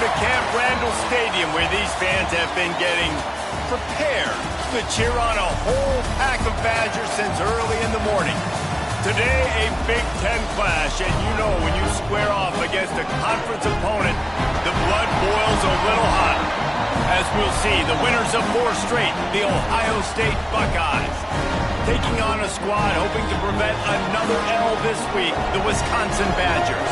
to Camp Randall Stadium, where these fans have been getting prepared to cheer on a whole pack of Badgers since early in the morning. Today, a Big Ten clash, and you know when you square off against a conference opponent, the blood boils a little hot. As we'll see, the winners of 4 straight, the Ohio State Buckeyes, taking on a squad hoping to prevent another L this week, the Wisconsin Badgers.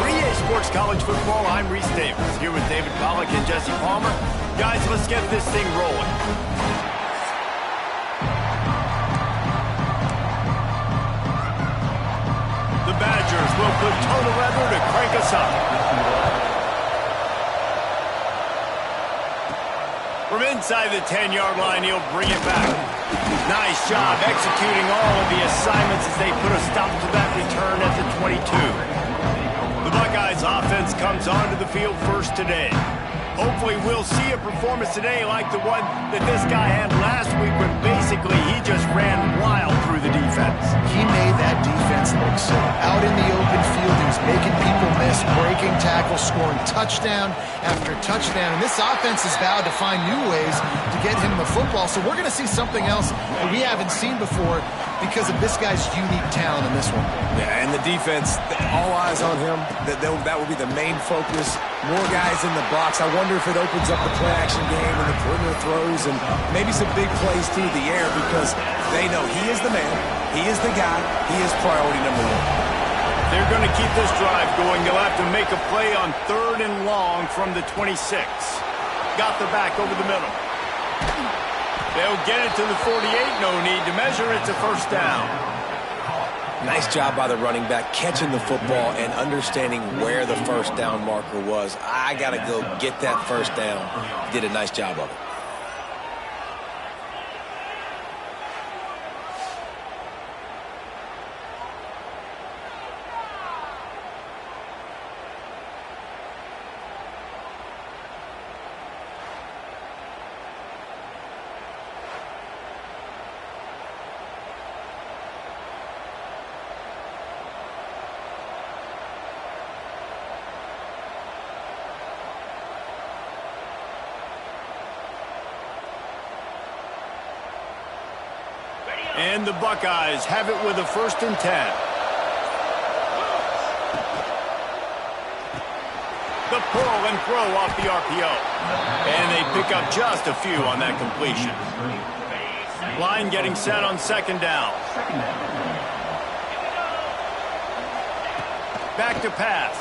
For EA Sports College Football, I'm Reese Davis, here with David Pollack and Jesse Palmer. Guys, let's get this thing rolling. The Badgers will put toe to leather to crank us up. From inside the 10-yard line, he'll bring it back. Nice job executing all of the assignments as they put a stop to that return at the 22. The Buckeyes offense comes onto the field first today. Hopefully we'll see a performance today like the one that this guy had last week when basically he just ran wild through the defense. He made that defense look silly. Out in the open field, he was making people miss, breaking tackles, scoring touchdown after touchdown. And this offense is vowed to find new ways to get him the football. So we're going to see something else that we haven't seen before because of this guy's unique talent in this one. Yeah, and the defense, all eyes on him. That will be the main focus. More guys in the box. I wonder if it opens up the play-action game and the perimeter throws and maybe some big plays through the air because they know he is the man, he is the guy, he is priority number 1. They're going to keep this drive going. They'll have to make a play on 3rd and long from the 26. Got the back over the middle. They'll get it to the 48. No need to measure. It's a first down. Nice job by the running back catching the football and understanding where the first down marker was. I got to go get that first down. Did a nice job of it. And the Buckeyes have it with a 1st and 10. The pull and throw off the RPO. And they pick up just a few on that completion. Line getting set on 2nd down. Back to pass.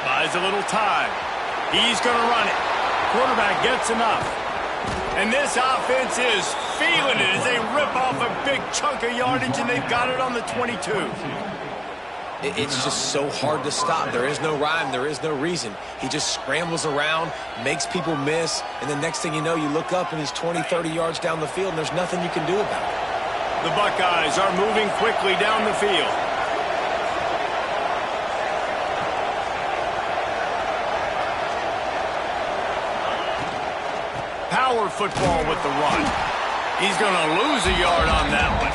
Buys a little time. He's going to run it. Quarterback gets enough. And this offense is feeling it as they rip off a big chunk of yardage, and they've got it on the 22. It's just so hard to stop. There is no rhyme. There is no reason. He just scrambles around, makes people miss, and the next thing you know, you look up and he's 20, 30 yards down the field, and there's nothing you can do about it. The Buckeyes are moving quickly down the field. Power football with the run. He's going to lose a yard on that one.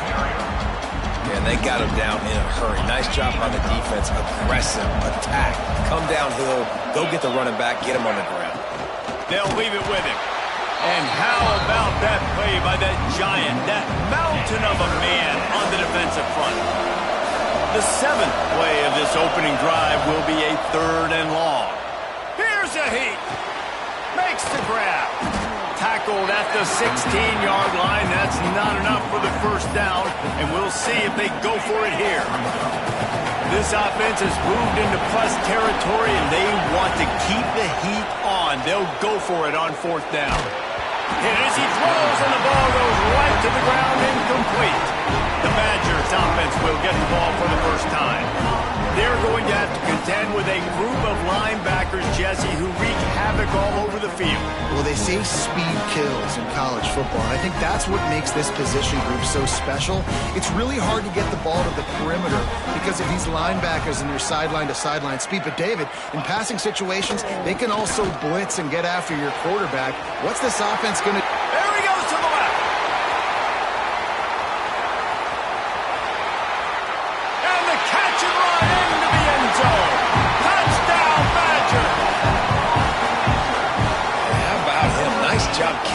Yeah, they got him down in a hurry. Nice job by the defense. Aggressive attack. Come downhill. Go get the running back. Get him on the ground. They'll leave it with him. And how about that play by that giant, that mountain of a man on the defensive front? The 7th play of this opening drive will be a 3rd and long. Here's a heat. Makes the grab. Tackled at the 16-yard line. That's not enough for the first down, and we'll see if they go for it here. This offense has moved into plus territory, and they want to keep the heat on. They'll go for it on 4th down. Hit as he throws, and the ball goes right to the ground, incomplete. The Badgers offense will get the ball for the first time. They're going to have to contend with a group of linebackers, Jesse, who wreak havoc all over the field. Well, they say speed kills in college football, and I think that's what makes this position group so special. It's really hard to get the ball to the perimeter because of these linebackers and their sideline-to-sideline speed. But, David, in passing situations, they can also blitz and get after your quarterback. What's this offense going to do? There he goes to the left. And the catch and run into the end zone. Touchdown, Badgers.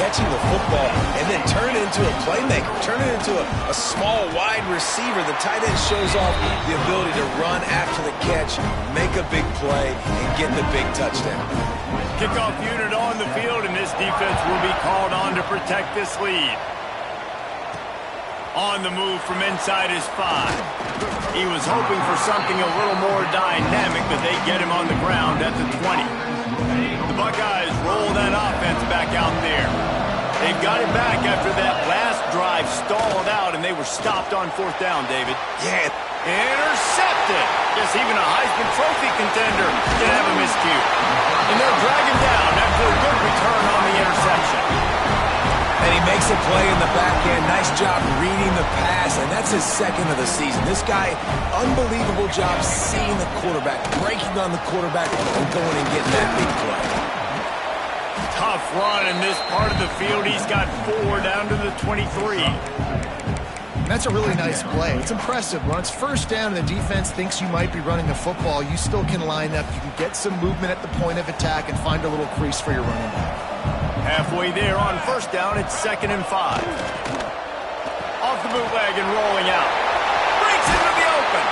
catching the football and then turn it into a playmaker, turn it into a small wide receiver. The tight end shows off the ability to run after the catch, make a big play, and get the big touchdown. Kickoff unit on the field, and this defense will be called on to protect this lead. On the move from inside his 5. He was hoping for something a little more dynamic, but they get him on the ground at the 20. The Buckeyes roll that offense back out there. They've got it back after that last drive stalled out, and they were stopped on 4th down, David. Yeah. Intercepted. Yes, even a Heisman Trophy contender can have a miscue. And they'll drag him down after a good return on the interception. And he makes a play in the back end. Nice job reading the pass, and that's his 2nd of the season. This guy, unbelievable job seeing the quarterback, breaking on the quarterback, and going and getting that big play. Tough run in this part of the field. He's got 4 down to the 23. That's a really nice play. It's impressive. When it's 1st down and the defense thinks you might be running the football, you still can line up. You can get some movement at the point of attack and find a little crease for your running back. Halfway there on 1st down, it's 2nd and 5. Off the bootleg and rolling out. Breaks into the open.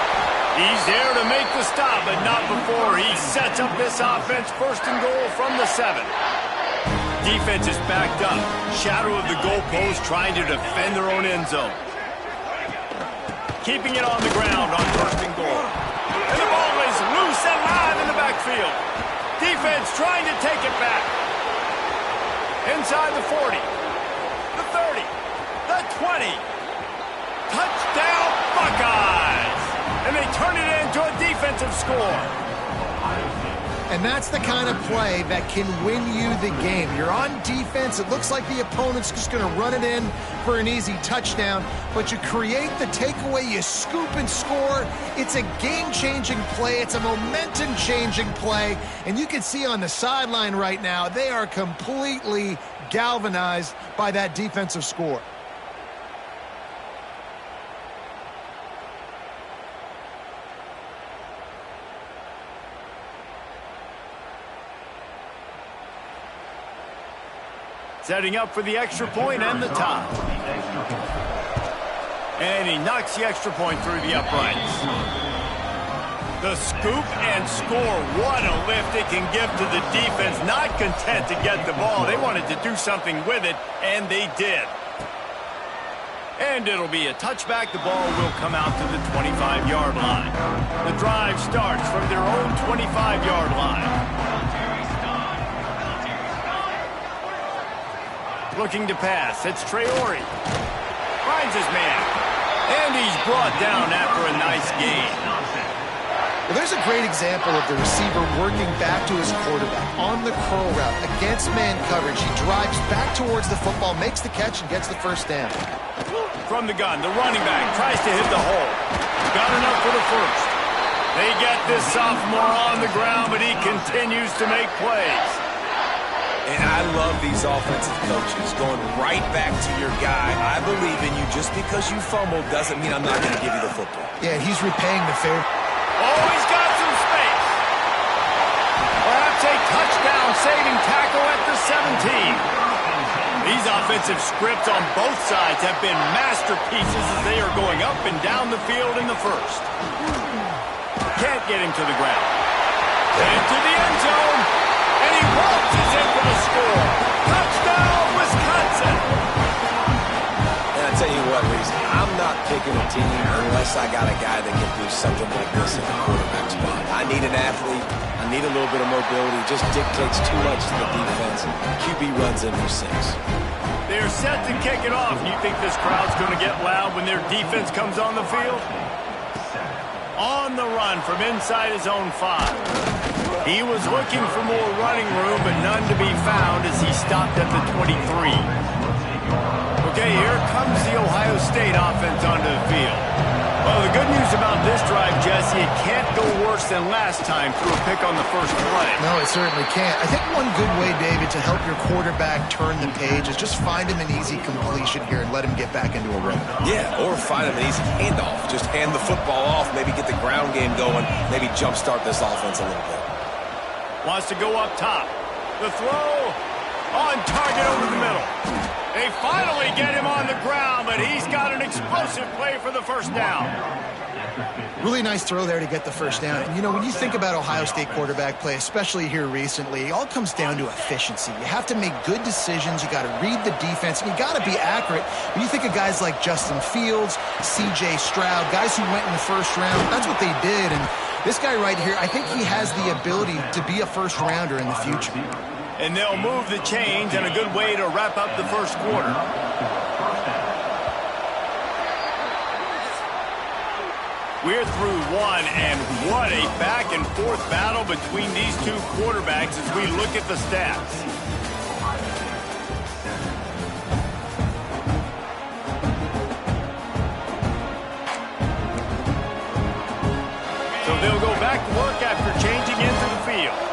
He's there to make the stop, but not before he sets up this offense. 1st and goal from the 7. Defense is backed up. Shadow of the goalpost trying to defend their own end zone. Keeping it on the ground on 1st and goal. And the ball is loose and live in the backfield. Defense trying to take it back. Inside the 40, the 30, the 20. Touchdown, Buckeyes! And they turn it into a defensive score. And that's the kind of play that can win you the game. You're on defense. It looks like the opponent's just going to run it in for an easy touchdown. But you create the takeaway. You scoop and score. It's a game-changing play. It's a momentum-changing play. And you can see on the sideline right now, they are completely galvanized by that defensive score. Setting up for the extra point and the tie. And he knocks the extra point through the uprights. The scoop and score. What a lift it can give to the defense. Not content to get the ball. They wanted to do something with it, and they did. And it'll be a touchback. The ball will come out to the 25-yard line. The drive starts from their own 25-yard line. Looking to pass. It's Traore. Finds his man. And he's brought down after a nice gain. Well, there's a great example of the receiver working back to his quarterback on the curl route against man coverage. He drives back towards the football, makes the catch, and gets the 1st down. From the gun, the running back tries to hit the hole. Got enough for the 1st. They get this sophomore on the ground, but he continues to make plays. And I love these offensive coaches going right back to your guy. I believe in you. Just because you fumbled doesn't mean I'm not going to give you the football. Yeah, he's repaying the favor. Oh, he's got some space. Perhaps a touchdown-saving tackle at the 17. These offensive scripts on both sides have been masterpieces as they are going up and down the field in the 1st. Can't get him to the ground. Into the end zone. And he waltzes in for the score. Touchdown, Wisconsin. And I tell you what, Reese, I'm not picking a team unless I got a guy that can do something like this in the quarterback spot. I need an athlete. I need a little bit of mobility. Just dictates too much to the defense. QB runs in for 6. They're set to kick it off. You think this crowd's going to get loud when their defense comes on the field? On the run from inside his own 5. He was looking for more running room, but none to be found as he stopped at the 23. Okay, here comes the Ohio State offense onto the field. Well, the good news about this drive, Jesse, it can't go worse than last time through a pick on the 1st play. No, it certainly can't. I think one good way, David, to help your quarterback turn the page is just find him an easy completion here and let him get back into a rhythm. Yeah, or find him an easy handoff. Just hand the football off, maybe get the ground game going, maybe jumpstart this offense a little bit. Wants to go up top. The throw. On target over the middle. They finally get him on the ground, but he's got an explosive play for the first down. Really nice throw there to get the first down. And, you know, when you think about Ohio State quarterback play, especially here recently, it all comes down to efficiency. You have to make good decisions. You got to read the defense, and you got to be accurate. When you think of guys like Justin Fields, C.J. Stroud, guys who went in the first round, that's what they did. And this guy right here, I think he has the ability to be a first-rounder in the future. And they'll move the chains, and a good way to wrap up the first quarter. We're through one, and what a back-and-forth battle between these two quarterbacks as we look at the stats. So they'll go back to work after changing into the field.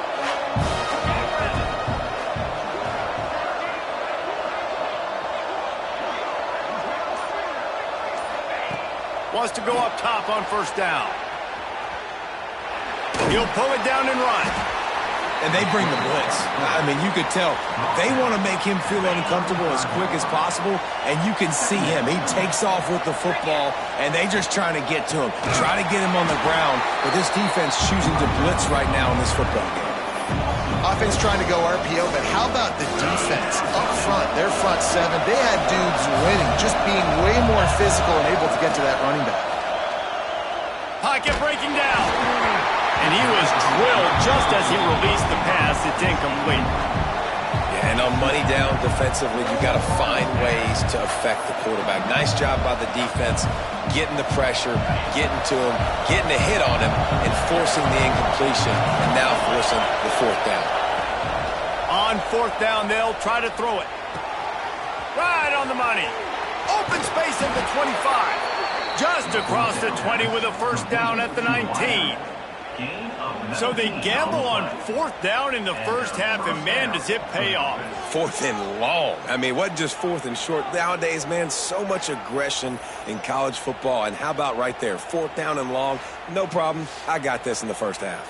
Wants to go up top on first down. He'll pull it down and run. And they bring the blitz. I mean, you could tell they want to make him feel uncomfortable as quick as possible, and you can see him. He takes off with the football, and they just trying to get to him, try to get him on the ground, but this defense choosing to blitz right now in this football game. Offense trying to go RPO, but how about the defense up front? Their front seven, they had dudes winning, just being way more physical and able to get to that running back. Pocket breaking down. And he was drilled just as he released the pass. It's incomplete. Yeah, and on money down defensively, you got to find ways to affect the quarterback. Nice job by the defense, getting the pressure, getting to him, getting a hit on him, and forcing the incompletion, and now forcing the fourth down. On fourth down, they'll try to throw it. Right on the money. Open space at the 25. Just across the 20 with a first down at the 19. So they gamble on fourth down in the first half, and man, does it pay off. Fourth and long. I mean, it wasn't just fourth and short. Nowadays, man, so much aggression in college football. And how about right there? Fourth down and long, no problem. I got this in the first half.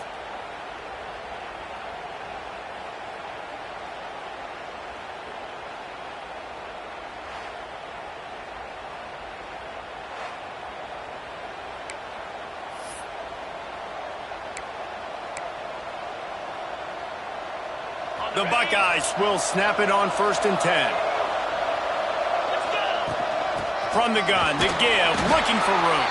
The Buckeyes will snap it on 1st and 10. From the gun, to give, looking for room.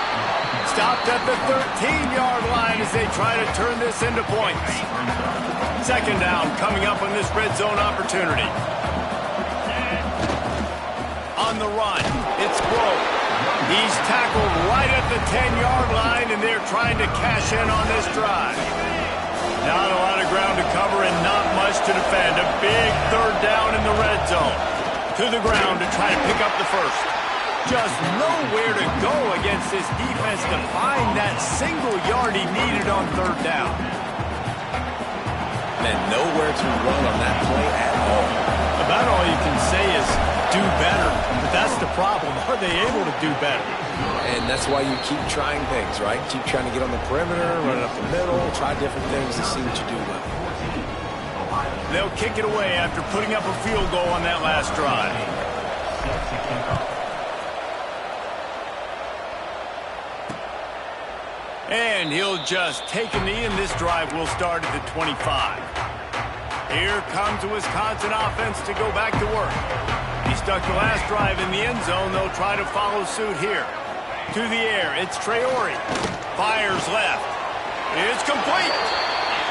Stopped at the 13-yard line as they try to turn this into points. Second down coming up on this red zone opportunity. On the run, it's Grove. He's tackled right at the 10-yard line, and they're trying to cash in on this drive. Not a lot of ground to cover and not much to defend. A big third down in the red zone. To the ground to try to pick up the first. Just nowhere to go against this defense to find that single yard he needed on third down. And nowhere to run on that play at all. About all you can say is do better. But that's the problem. Are they able to do better? And that's why you keep trying things, right? Keep trying to get on the perimeter, run it up the middle, try different things to see what you do well. They'll kick it away after putting up a field goal on that last drive. And he'll just take a knee, and this drive will start at the 25. Here comes the Wisconsin offense to go back to work. He stuck the last drive in the end zone. They'll try to follow suit here. To the air, it's Traore. Fires left. It's complete.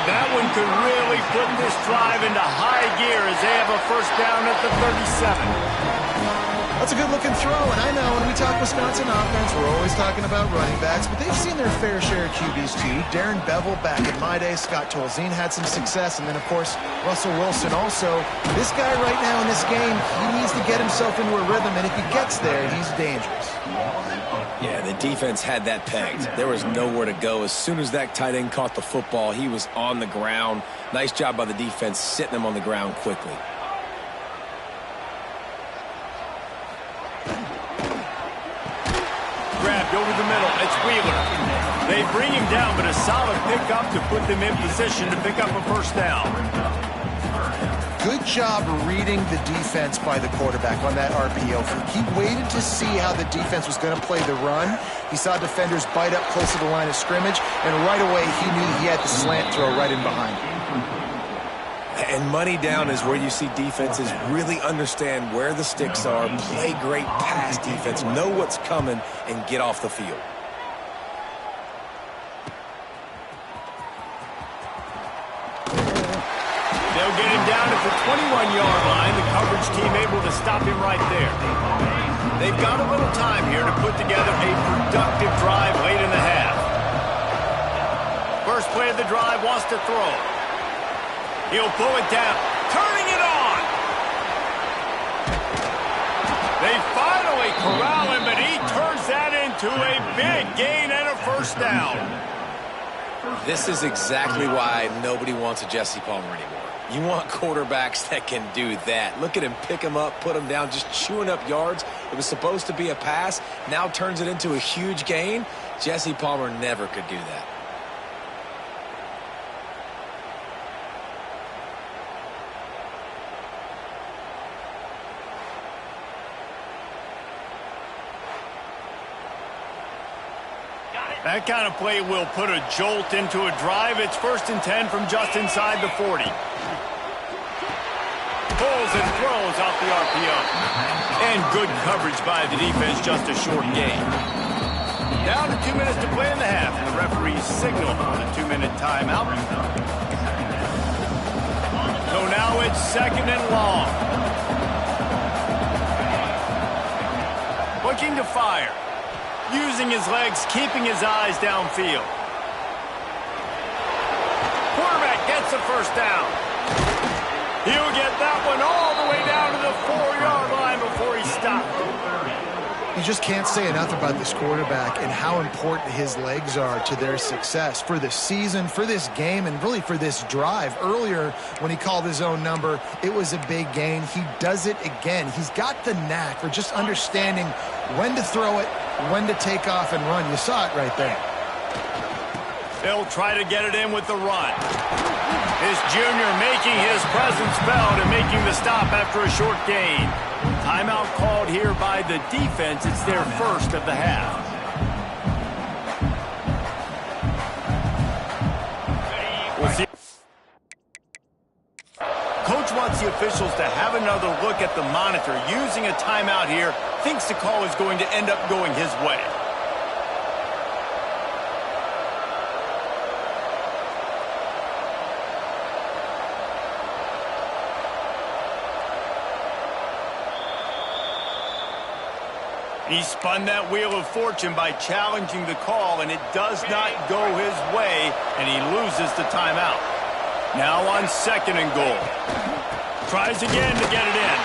That one could really put this drive into high gear as they have a first down at the 37. That's a good-looking throw, and I know when we talk Wisconsin offense, we're always talking about running backs, but they've seen their fair share of QBs too. Darren Bevel back in my day, Scott Tolzien had some success, and then, of course, Russell Wilson also. This guy right now in this game, he needs to get himself into a rhythm, and if he gets there, he's dangerous. Yeah, the defense had that pegged. There was nowhere to go. As soon as that tight end caught the football, he was on the ground. Nice job by the defense sitting him on the ground quickly. Grabbed over the middle. It's Wheeler. They bring him down, but a solid pickup to put them in position to pick up a first down. Good job reading the defense by the quarterback on that RPO. He waited to see how the defense was going to play the run. He saw defenders bite up close to the line of scrimmage, and right away he knew he had the slant throw right in behind. And money down is where you see defenses really understand where the sticks are, play great pass defense, know what's coming, and get off the field. They'll get him down at the 21-yard line. The coverage team able to stop him right there. They've got a little time here to put together a productive drive late in the half. First play of the drive wants to throw. He'll pull it down, turning it on. They finally corral him, but he turns that into a big gain and a first down. This is exactly why nobody wants a Jesse Palmer anymore. You want quarterbacks that can do that. Look at him pick him up, put him down, just chewing up yards. It was supposed to be a pass, now turns it into a huge gain. Jesse Palmer never could do that. That kind of play will put a jolt into a drive. It's 1st and 10 from just inside the 40. Pulls and throws out the RPO. And good coverage by the defense, just a short gain. Down to 2 minutes to play in the half. The referees signal for the 2-minute timeout. So now it's 2nd and long. Looking to fire. Using his legs, keeping his eyes downfield. Quarterback gets the first down. He'll get that one all the way down to the 4-yard line before he stopped. You just can't say enough about this quarterback and how important his legs are to their success for the season, for this game, and really for this drive. Earlier, when he called his own number, it was a big gain. He does it again. He's got the knack for just understanding when to throw it, when to take off and run. You saw it right there. They'll try to get it in with the run. This junior making his presence felt and making the stop after a short gain. Timeout called here by the defense. It's their first of the half. We'll see. Coach wants the officials to have another look at the monitor. Using a timeout here, thinks the call is going to end up going his way. He spun that wheel of fortune by challenging the call, and it does not go his way, and he loses the timeout. Now on 2nd and goal. Tries again to get it in.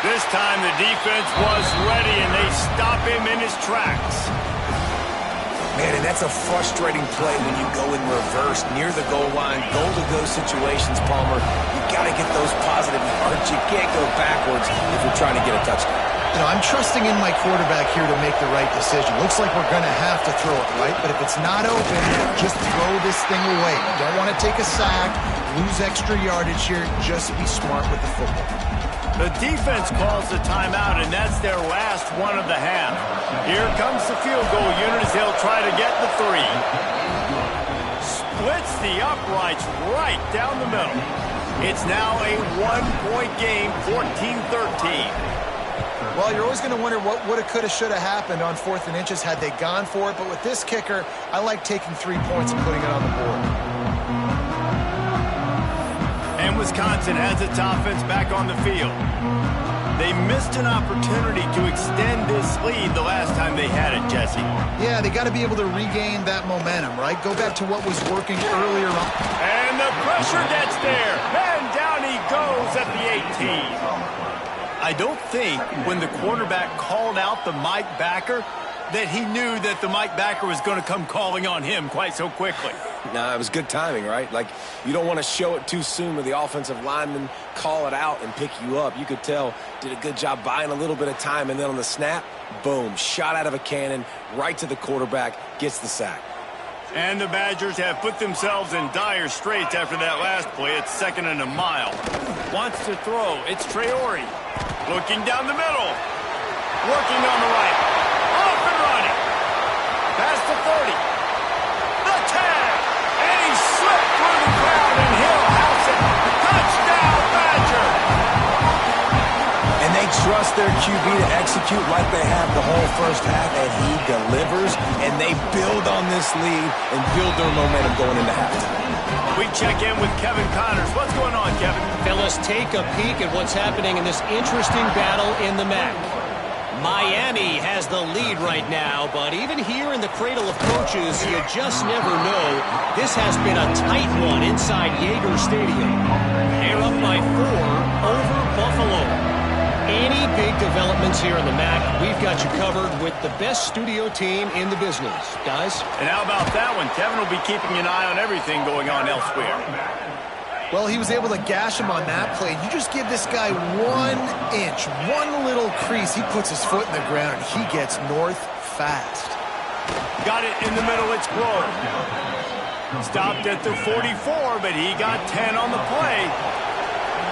This time the defense was ready, and they stop him in his tracks. Man, and that's a frustrating play when you go in reverse near the goal line, goal-to-go situations, Palmer. You got to get those positive yards. You can't go backwards if you're trying to get a touchdown. You know, I'm trusting in my quarterback here to make the right decision. Looks like we're going to have to throw it, right? But if it's not open, just throw this thing away. You don't want to take a sack, lose extra yardage here. Just be smart with the football. The defense calls the timeout, and that's their last one of the half. Here comes the field goal unit as they'll try to get the 3. Splits the uprights right down the middle. It's now a 1-point game, 14-13. Well, you're always going to wonder what woulda, coulda, shoulda happened on 4th and inches had they gone for it. But with this kicker, I like taking 3 points and putting it on the board. And Wisconsin has its offense back on the field. They missed an opportunity to extend this lead the last time they had it, Jesse. Yeah, they got to be able to regain that momentum, right? Go back to what was working earlier on. And the pressure gets there. And down he goes at the 18. I don't think when the quarterback called out the Mike backer that he knew that the Mike backer was going to come calling on him quite so quickly. Nah, it was good timing, right? Like, you don't want to show it too soon with the offensive lineman call it out and pick you up. You could tell, did a good job buying a little bit of time, and then on the snap, boom, shot out of a cannon, right to the quarterback, gets the sack. And the Badgers have put themselves in dire straits after that last play. It's 2nd and a mile. Wants to throw. It's Traore. Looking down the middle. Working on the right. Off and running. Past the 30. The tag. And he slipped through the crowd and he'll house it. Touchdown, Badger. And they trust their QB to execute like they have the whole first half, and he delivers, and they build on this lead and build their momentum going into halftime. We check in with Kevin Connors. What's going on, Kevin? Fellas, take a peek at what's happening in this interesting battle in the MAC. Miami has the lead right now, but even here in the cradle of coaches, you just never know. This has been a tight one inside Yager Stadium. They're up by 4 over Buffalo. Any big developments here in the MAC, we've got you covered with the best studio team in the business, guys. And how about that one? Kevin will be keeping an eye on everything going on elsewhere. Well, he was able to gash him on that play. You just give this guy 1 inch, one little crease. He puts his foot in the ground, and he gets north fast. Got it in the middle. It's Grove. Stopped at the 44, but he got 10 on the play.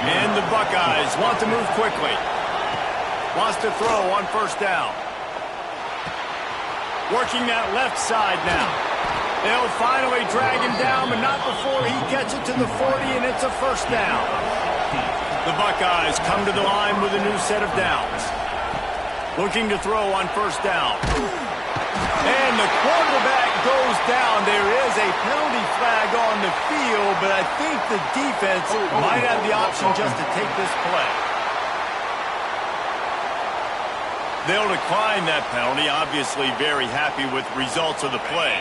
And the Buckeyes want to move quickly. Wants to throw on 1st down. Working that left side now. They'll finally drag him down, but not before he gets it to the 40, and it's a 1st down. The Buckeyes come to the line with a new set of downs. Looking to throw on 1st down. And the quarterback goes down. There is a penalty flag on the field, but I think the defense might have the option just to take this play. They'll decline that penalty, obviously very happy with results of the play.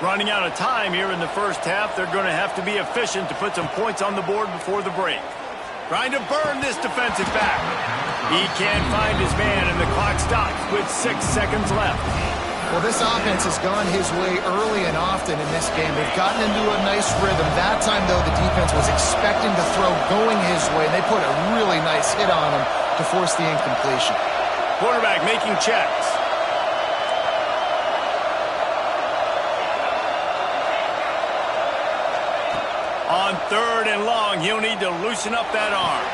Running out of time here in the first half, they're going to have to be efficient to put some points on the board before the break. Trying to burn this defensive back. He can't find his man, and the clock stops with 6 seconds left. Well, this offense has gone his way early and often in this game. They've gotten into a nice rhythm. That time, though, the defense was expecting to throw going his way, and they put a really nice hit on him to force the incompletion. Quarterback making checks. On 3rd and long, he'll need to loosen up that arm.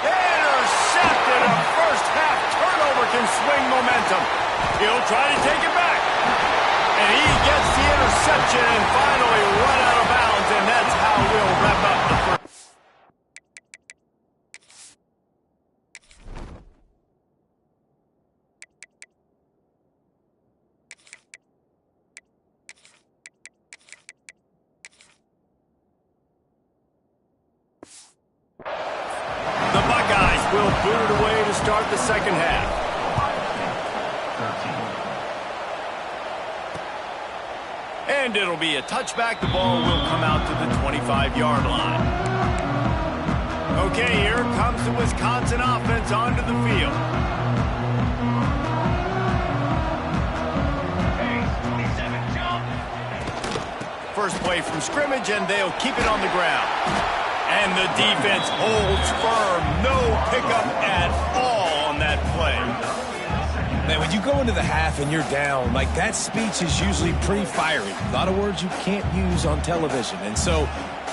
Intercepted. A first half turnover can swing momentum. He'll try to take it back. And he gets the interception and finally run out of bounds, and that's how we'll wrap up the first. The Buckeyes will boot it away to start the second half. And it'll be a touchback. The ball will come out to the 25-yard line. Okay, here comes the Wisconsin offense onto the field. First play from scrimmage, and they'll keep it on the ground. And the defense holds firm. No pickup at all on that play. Man, when you go into the half and you're down, like that speech is usually pretty fiery. A lot of words you can't use on television. And so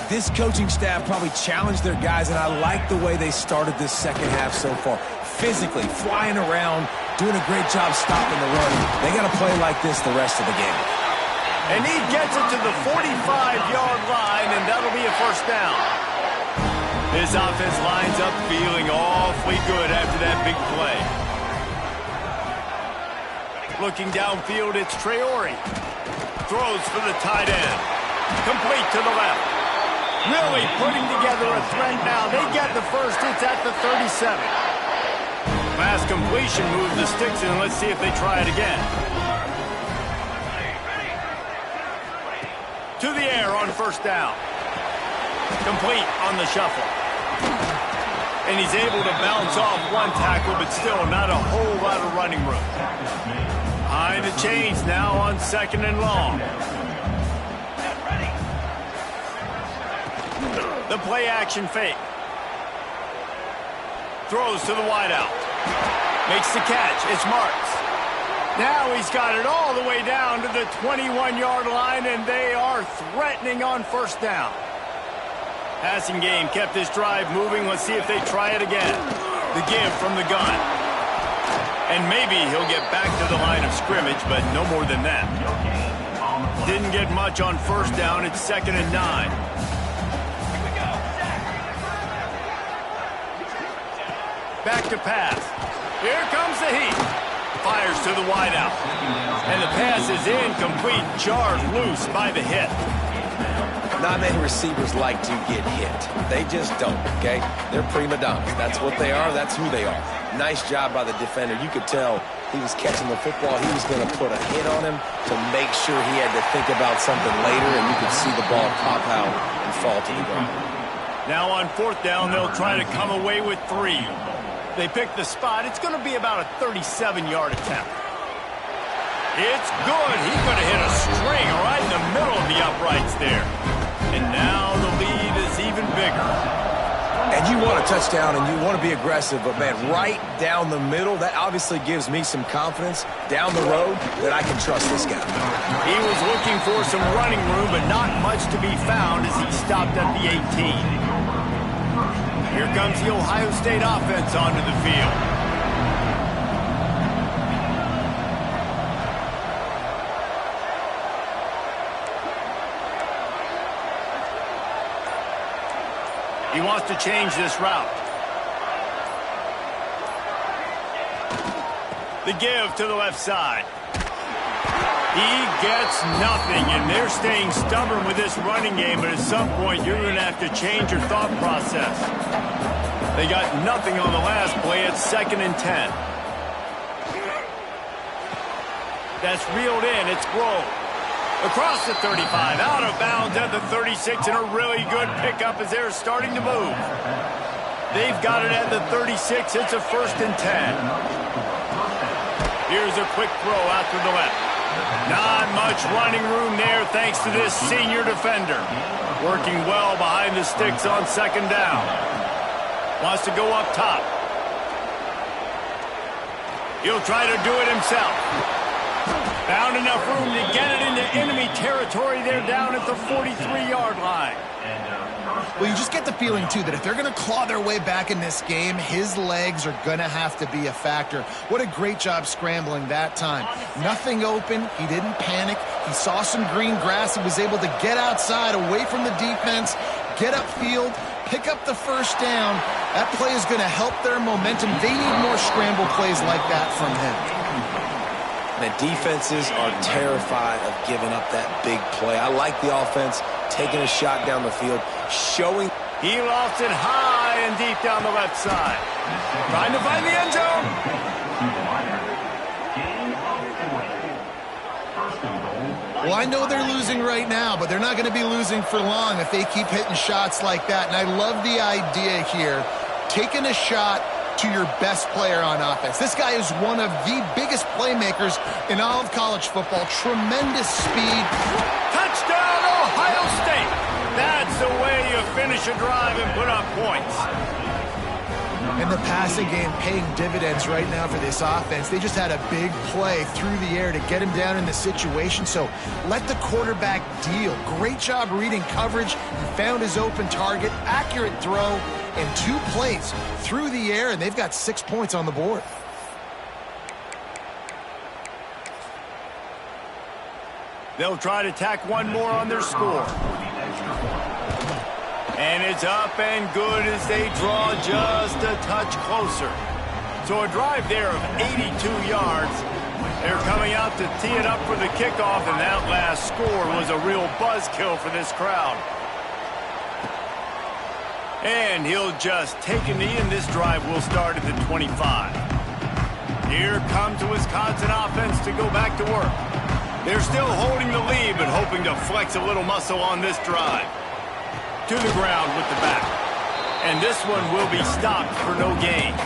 this coaching staff probably challenged their guys, and I like the way they started this second half so far. Physically, flying around, doing a great job stopping the run. They got to play like this the rest of the game. And he gets it to the 45-yard line, and that'll be a 1st down. This offense lines up feeling awfully good after that big play. Looking downfield, it's Traore. Throws for the tight end. Complete to the left. Really putting together a threat now. They get the first. It's at the 37. Pass completion moves the sticks in. Let's see if they try it again. To the air on 1st down. Complete on the shuffle. And he's able to bounce off one tackle, but still not a whole lot of running room. Behind the chains now on 2nd and long. The play action fake. Throws to the wideout. Makes the catch. It's Marks. Now he's got it all the way down to the 21-yard line, and they are threatening on first down. Passing game kept this drive moving. Let's see if they try it again. The give from the gun. And maybe he'll get back to the line of scrimmage, but no more than that. Didn't get much on first down. It's 2nd and 9. Back to pass. Here comes the heat. Fires to the wideout. And the pass is incomplete, jarred loose by the hit. Not many receivers like to get hit. They just don't, okay? They're prima donnas. That's what they are. That's who they are. Nice job by the defender. You could tell he was catching the football. He was going to put a hit on him to make sure he had to think about something later, and you could see the ball pop out and fall to the ground. Now on 4th down, they'll try to come away with 3. They pick the spot. It's going to be about a 37-yard attempt. It's good. He's going to hit a string right in the middle of the uprights there. And now the lead is even bigger. And you want a touchdown and you want to be aggressive, but, man, right down the middle, that obviously gives me some confidence down the road that I can trust this guy. He was looking for some running room, but not much to be found as he stopped at the 18. Here comes the Ohio State offense onto the field. He wants to change this route. The give to the left side. He gets nothing, and they're staying stubborn with this running game, but at some point you're going to have to change your thought process. They got nothing on the last play. It's 2nd and 10. That's reeled in. It's Grove. Across the 35, out of bounds at the 36, and a really good pickup as they're starting to move. They've got it at the 36. It's a 1st and 10. Here's a quick throw out to the left. Not much running room there thanks to this senior defender. Working well behind the sticks on 2nd down. Wants to go up top. He'll try to do it himself. Found enough room to get it into enemy territory there down at the 43-yard line. Well, you just get the feeling, too, that if they're going to claw their way back in this game, his legs are going to have to be a factor. What a great job scrambling that time. Nothing open. He didn't panic. He saw some green grass and was able to get outside, away from the defense, get upfield, pick up the first down. That play is going to help their momentum. They need more scramble plays like that from him. The defenses are terrified of giving up that big play. I like the offense taking a shot down the field, showing. He lofts it high and deep down the left side. Trying to find the end zone. Well, I know they're losing right now, but they're not going to be losing for long if they keep hitting shots like that. And I love the idea here, taking a shot to your best player on offense. This guy is one of the biggest playmakers in all of college football. Tremendous speed. Touchdown, Ohio State. That's the way you finish a drive and put up points. And the passing game paying dividends right now for this offense. They just had a big play through the air to get him down in the situation. So let the quarterback deal. Great job reading coverage. He found his open target. Accurate throw. And 2 plays through the air, and they've got 6 points on the board. They'll try to tack one more on their score. And it's up and good as they draw just a touch closer. So a drive there of 82 yards. They're coming out to tee it up for the kickoff, and that last score was a real buzzkill for this crowd. And he'll just take a knee, and this drive will start at the 25. Here comes the Wisconsin offense to go back to work. They're still holding the lead, but hoping to flex a little muscle on this drive. To the ground with the back. And this one will be stopped for no gain.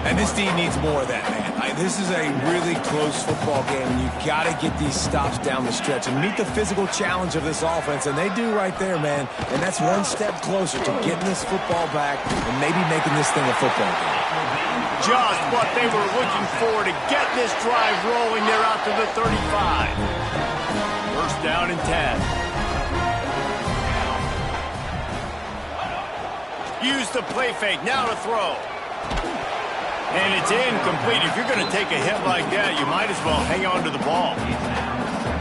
And this team needs more of that, man. This is a really close football game, and you've got to get these stops down the stretch and meet the physical challenge of this offense, and they do right there, man. And that's one step closer to getting this football back and maybe making this thing a football game. Just what they were looking for to get this drive rolling. They're out to the 35. First down and 10. Use the play fake. Now to throw. And it's incomplete. If you're going to take a hit like that, you might as well hang on to the ball.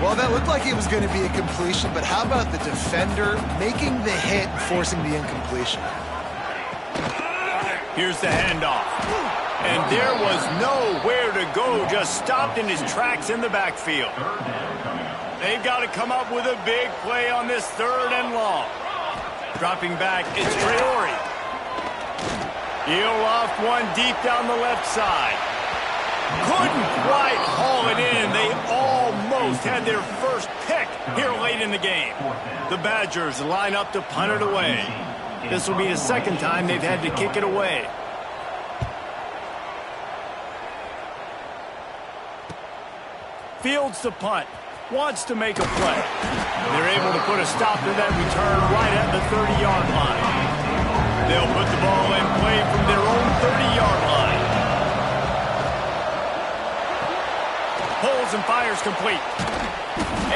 Well, that looked like it was going to be a completion, but how about the defender making the hit, forcing the incompletion? Here's the handoff. And there was nowhere to go, just stopped in his tracks in the backfield. They've got to come up with a big play on this 3rd and long. Dropping back, it's Traore. He'll loft one deep down the left side. Couldn't quite haul it in. They almost had their first pick here late in the game. The Badgers line up to punt it away. This will be the second time they've had to kick it away. Fields the punt. Wants to make a play. They're able to put a stop to that return right at the 30-yard line. They'll put the ball in play from their own 30-yard line. Pulls and fires complete.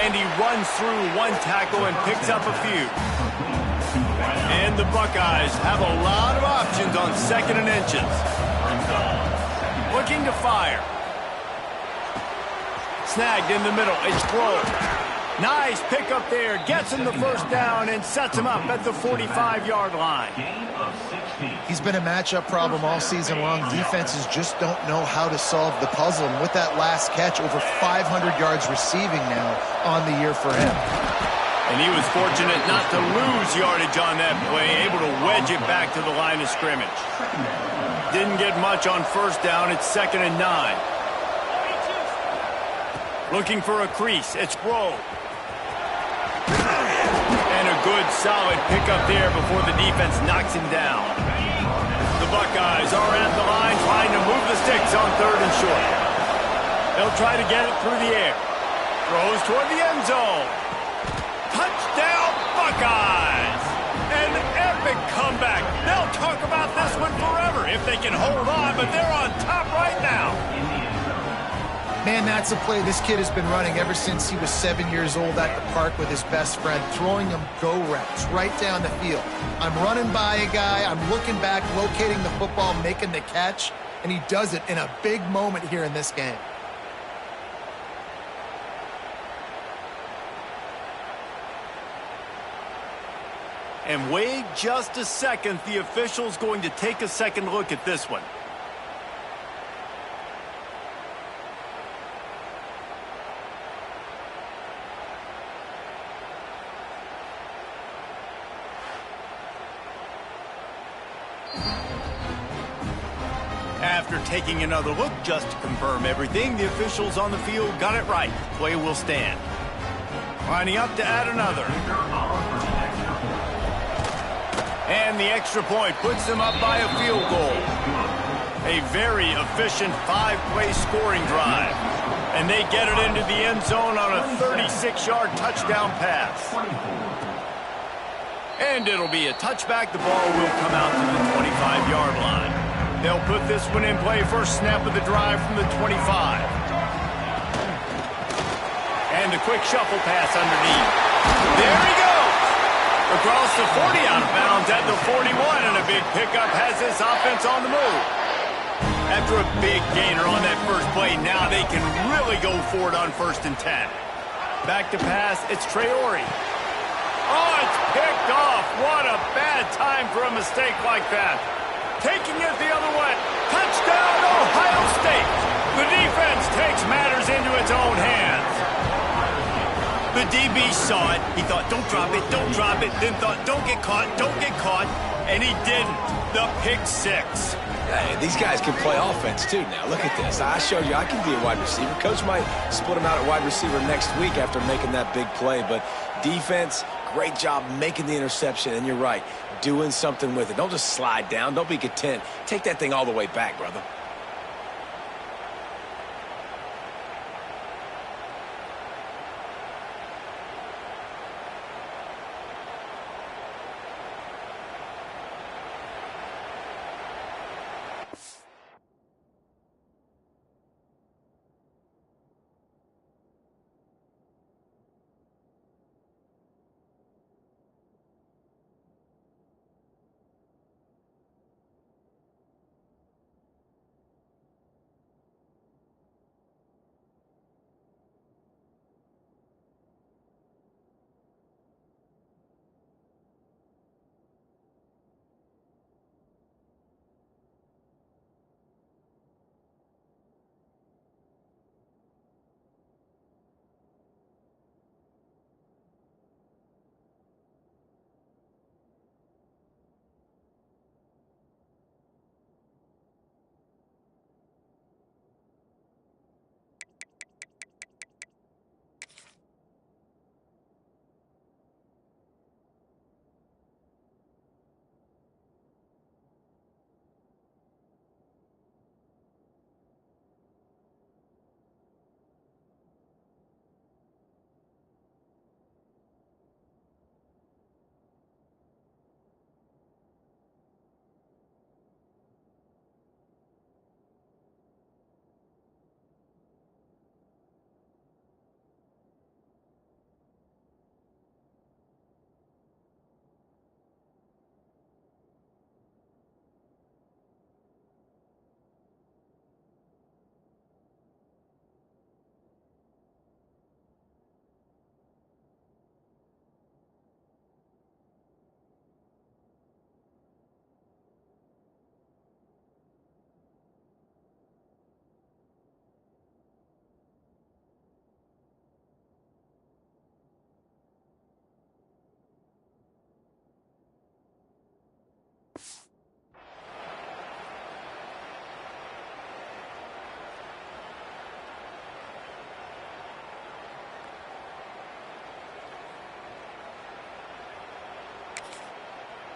And he runs through one tackle and picks up a few. And the Buckeyes have a lot of options on 2nd and inches. Looking to fire. Snagged in the middle. It's Grove. Nice pick up there. Gets him the first down and sets him up at the 45-yard line. He's been a matchup problem all season long. Defenses just don't know how to solve the puzzle. And with that last catch, over 500 yards receiving now on the year for him. And he was fortunate not to lose yardage on that play, able to wedge it back to the line of scrimmage. Didn't get much on first down. It's 2nd and 9. Looking for a crease. It's Grove. And a good, solid pickup there before the defense knocks him down. The Buckeyes are at the line trying to move the sticks on 3rd and short. They'll try to get it through the air. Throws toward the end zone. Touchdown, Buckeyes! An epic comeback. They'll talk about this one forever if they can hold on, but they're on top right now. Man, that's a play this kid has been running ever since he was 7 years old at the park with his best friend, throwing him go routes right down the field. I'm running by a guy, I'm looking back, locating the football, making the catch, and he does it in a big moment here in this game. And wait just a second, the official's going to take a second look at this one. After taking another look just to confirm everything, the officials on the field got it right. Play will stand. Lining up to add another. And the extra point puts them up by a field goal. A very efficient 5-play scoring drive. And they get it into the end zone on a 36-yard touchdown pass. And it'll be a touchback. The ball will come out to the 25-yard line. They'll put this one in play first snap of the drive from the 25. And a quick shuffle pass underneath. There he goes! Across the 40, out of bounds at the 41, and a big pickup has this offense on the move. After a big gainer on that first play, now they can really go for it on 1st and 10. Back to pass, it's Traore. Oh, it's picked off. What a bad time for a mistake like that. Taking it the other way. Touchdown, Ohio State. The defense takes matters into its own hands. The DB saw it. He thought, don't drop it, don't drop it. Then thought, don't get caught, don't get caught. And he didn't. The pick 6. Hey, these guys can play offense, too, now. Look at this. I showed you I can be a wide receiver. Coach might split him out at wide receiver next week after making that big play. But defense, great job making the interception. And you're right, doing something with it. Don't just slide down. Don't be content. Take that thing all the way back, brother.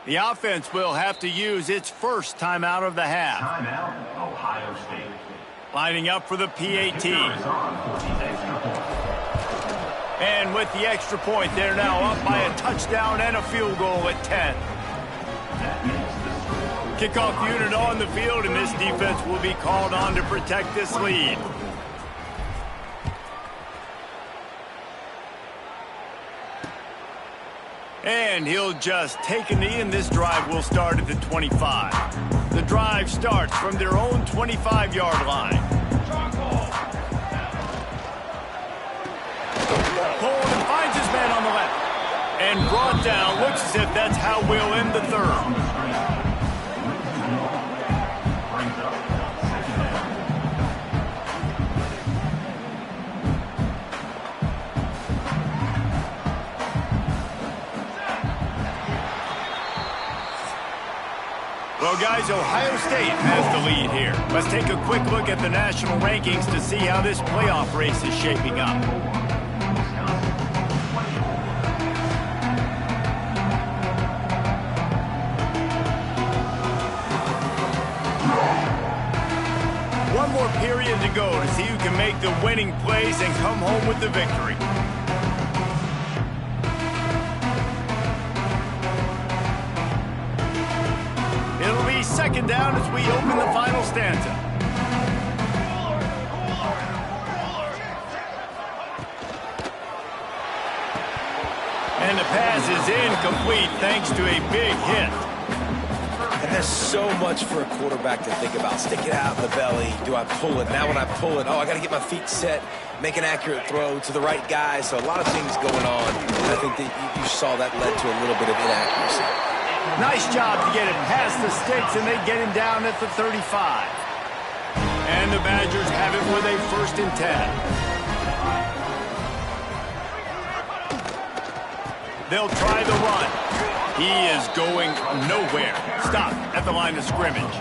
The offense will have to use its first timeout of the half. Timeout, Ohio State. Lining up for the PAT. And with the extra point, they're now up by a touchdown and a field goal at 10. Kickoff unit on the field, and this defense will be called on to protect this lead. And he'll just take a knee, and this drive will start at the 25. The drive starts from their own 25-yard line. Hold and finds his man on the left. And brought down. Looks as if that's how we'll end the third. Well, guys, Ohio State has the lead here. Let's take a quick look at the national rankings to see how this playoff race is shaping up. One more period to go to see who can make the winning plays and come home with the victory. Second down as we open the final stanza. And the pass is incomplete thanks to a big hit. And there's so much for a quarterback to think about. Stick it out in the belly. Do I pull it? Now when I pull it, I got to get my feet set, make an accurate throw to the right guy. So a lot of things going on. And I think that you saw that led to a little bit of inaccuracy. Nice job to get it past the sticks, and they get him down at the 35. And the Badgers have it with a 1st and 10. They'll try the run. He is going nowhere. Stop at the line of scrimmage.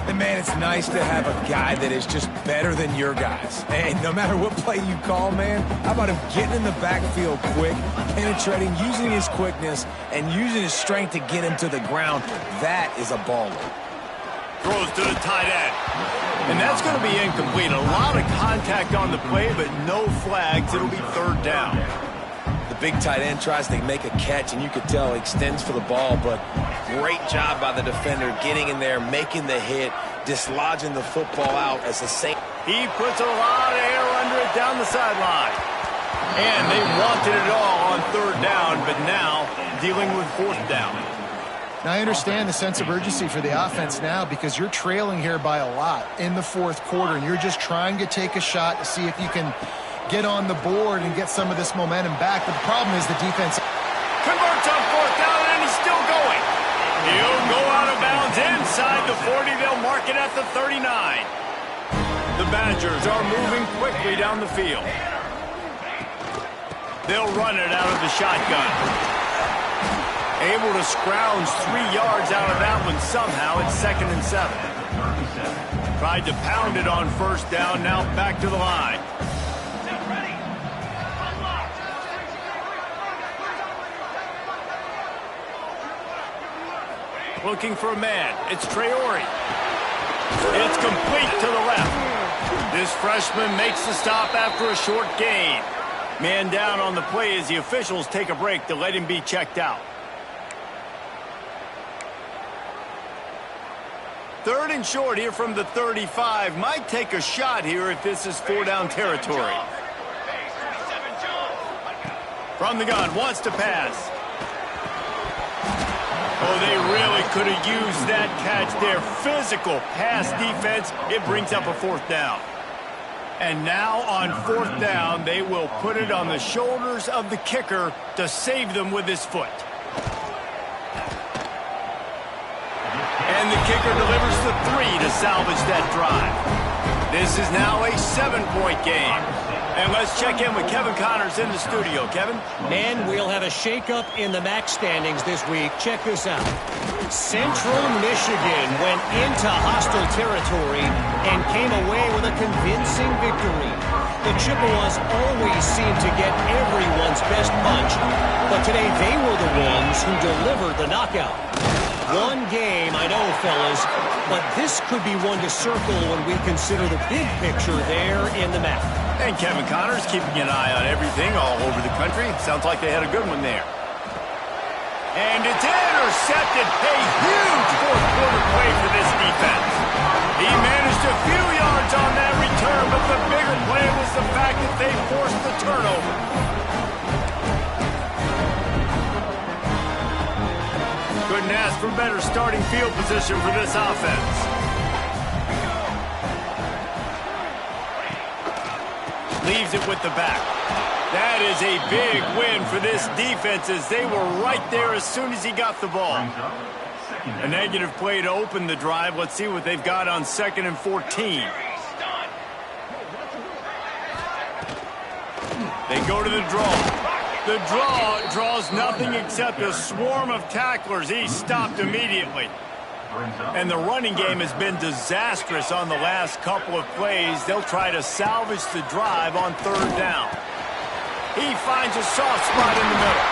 And, man, it's nice to have a guy that is just better than your guys. And no matter what play you call, man, how about him getting in the backfield quick, penetrating, using his quickness, and using his strength to get him to the ground. That is a baller. Throws to the tight end. And that's going to be incomplete. A lot of contact on the play, but no flags. It'll be 3rd down. The big tight end tries to make a catch, and you could tell he extends for the ball, but great job by the defender getting in there, making the hit, dislodging the football out as the same. He puts a lot of air under it down the sideline. And they wanted it all on 3rd down, but now dealing with 4th down. Now, I understand the sense of urgency for the offense now because you're trailing here by a lot in the 4th quarter, and you're just trying to take a shot to see if you can get on the board and get some of this momentum back. But the problem is the defense converts on 4th down, and he's still going. He'll go out of bounds inside the 40. They'll mark it at the 39. The Badgers are moving quickly down the field. They'll run it out of the shotgun. Able to scrounge 3 yards out of that one somehow. It's 2nd and 7. Tried to pound it on 1st down. Now back to the line. Looking for a man. It's Traore. It's complete to the left. This freshman makes the stop after a short gain. Man down on the play as the officials take a break to let him be checked out. 3rd and short here from the 35. Might take a shot here if this is 4-down territory. From the gun, wants to pass. Oh, they really could have used that catch there. Physical pass defense. It brings up a 4th down. And now on 4th down, they will put it on the shoulders of the kicker to save them with his foot. And the kicker delivers the 3 to salvage that drive. This is now a 7-point game. And let's check in with Kevin Connors in the studio. Kevin? Man, we'll have a shakeup in the MAC standings this week. Check this out. Central Michigan went into hostile territory and came away with a convincing victory. The Chippewas always seem to get everyone's best punch, but today they were the ones who delivered the knockout. One game, I know, fellas, but this could be one to circle when we consider the big picture there in the MAC. And Kevin Connors keeping an eye on everything all over the country. Sounds like they had a good one there. And it's intercepted. A huge fourth quarter play for this defense. He managed a few yards on that return, but the bigger play was the fact that they forced the turnover. Couldn't ask for better starting field position for this offense. Leaves it with the back. That is a big win for this defense as they were right there as soon as he got the ball. A negative play to open the drive. Let's see what they've got on 2nd and 14. They go to the draw. The draw draws nothing except a swarm of tacklers. He's stopped immediately. And the running game has been disastrous on the last couple of plays. They'll try to salvage the drive on 3rd down. He finds a soft spot in the middle.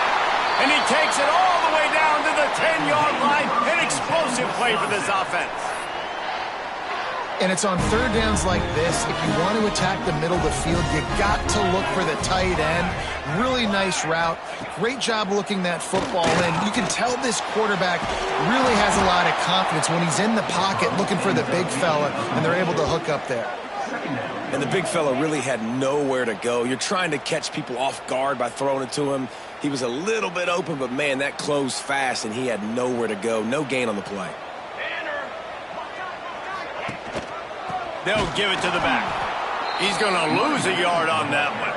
And he takes it all the way down to the 10-yard line. An explosive play for this offense. And it's on 3rd downs like this. If you want to attack the middle of the field, you got to look for the tight end. Really nice route. Great job looking that football in. You can tell this quarterback really has a lot of confidence when he's in the pocket looking for the big fella, and they're able to hook up there. And the big fella really had nowhere to go. You're trying to catch people off guard by throwing it to him. He was a little bit open, but, man, that closed fast, and he had nowhere to go. No gain on the play. They'll give it to the back. He's going to lose a yard on that one.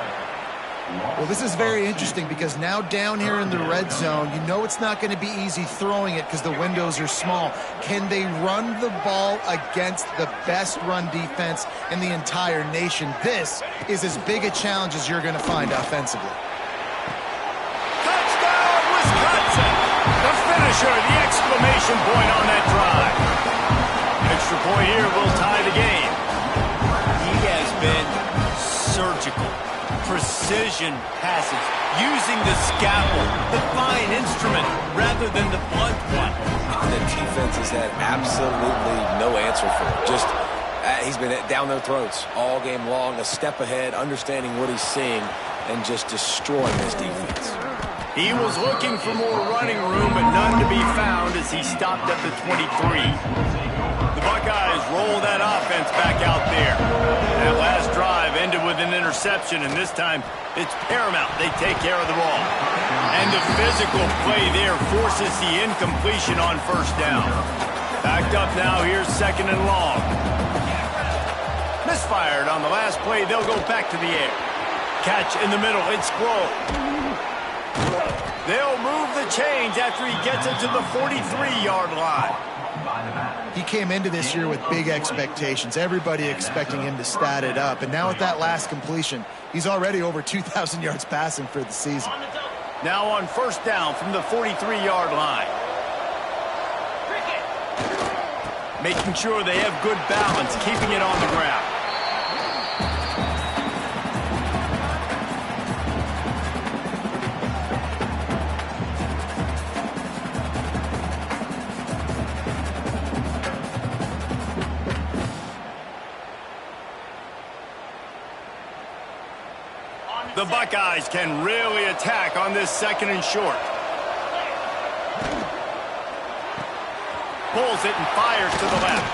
Well, this is very interesting because now down here in the red zone, you know it's not going to be easy throwing it because the windows are small. Can they run the ball against the best run defense in the entire nation? This is as big a challenge as you're going to find offensively. Touchdown, Wisconsin! The finisher, the exclamation point on that drive. Extra point here will tie the game. He has been surgical. Precision passes, using the scalpel, the fine instrument, rather than the blunt one. The defense has had absolutely no answer for it. Just, he's been down their throats all game long, a step ahead, understanding what he's seeing, and just destroying this defense. He was looking for more running room, but none to be found as he stopped at the 23. The Buckeyes roll that offense back out there. That last drive ended with an interception, and this time it's paramount they take care of the ball. And the physical play there forces the incompletion on 1st down. Backed up now, here's 2nd and long. Misfired on the last play, they'll go back to the air. Catch in the middle, it's Squirrel. They'll move the chains after he gets it to the 43-yard line. He came into this year with big expectations. Everybody expecting him to stat it up. And now with that last completion, he's already over 2,000 yards passing for the season. Now on 1st down from the 43-yard line. Making sure they have good balance, keeping it on the ground. The Buckeyes can really attack on this 2nd and short. Pulls it and fires to the left.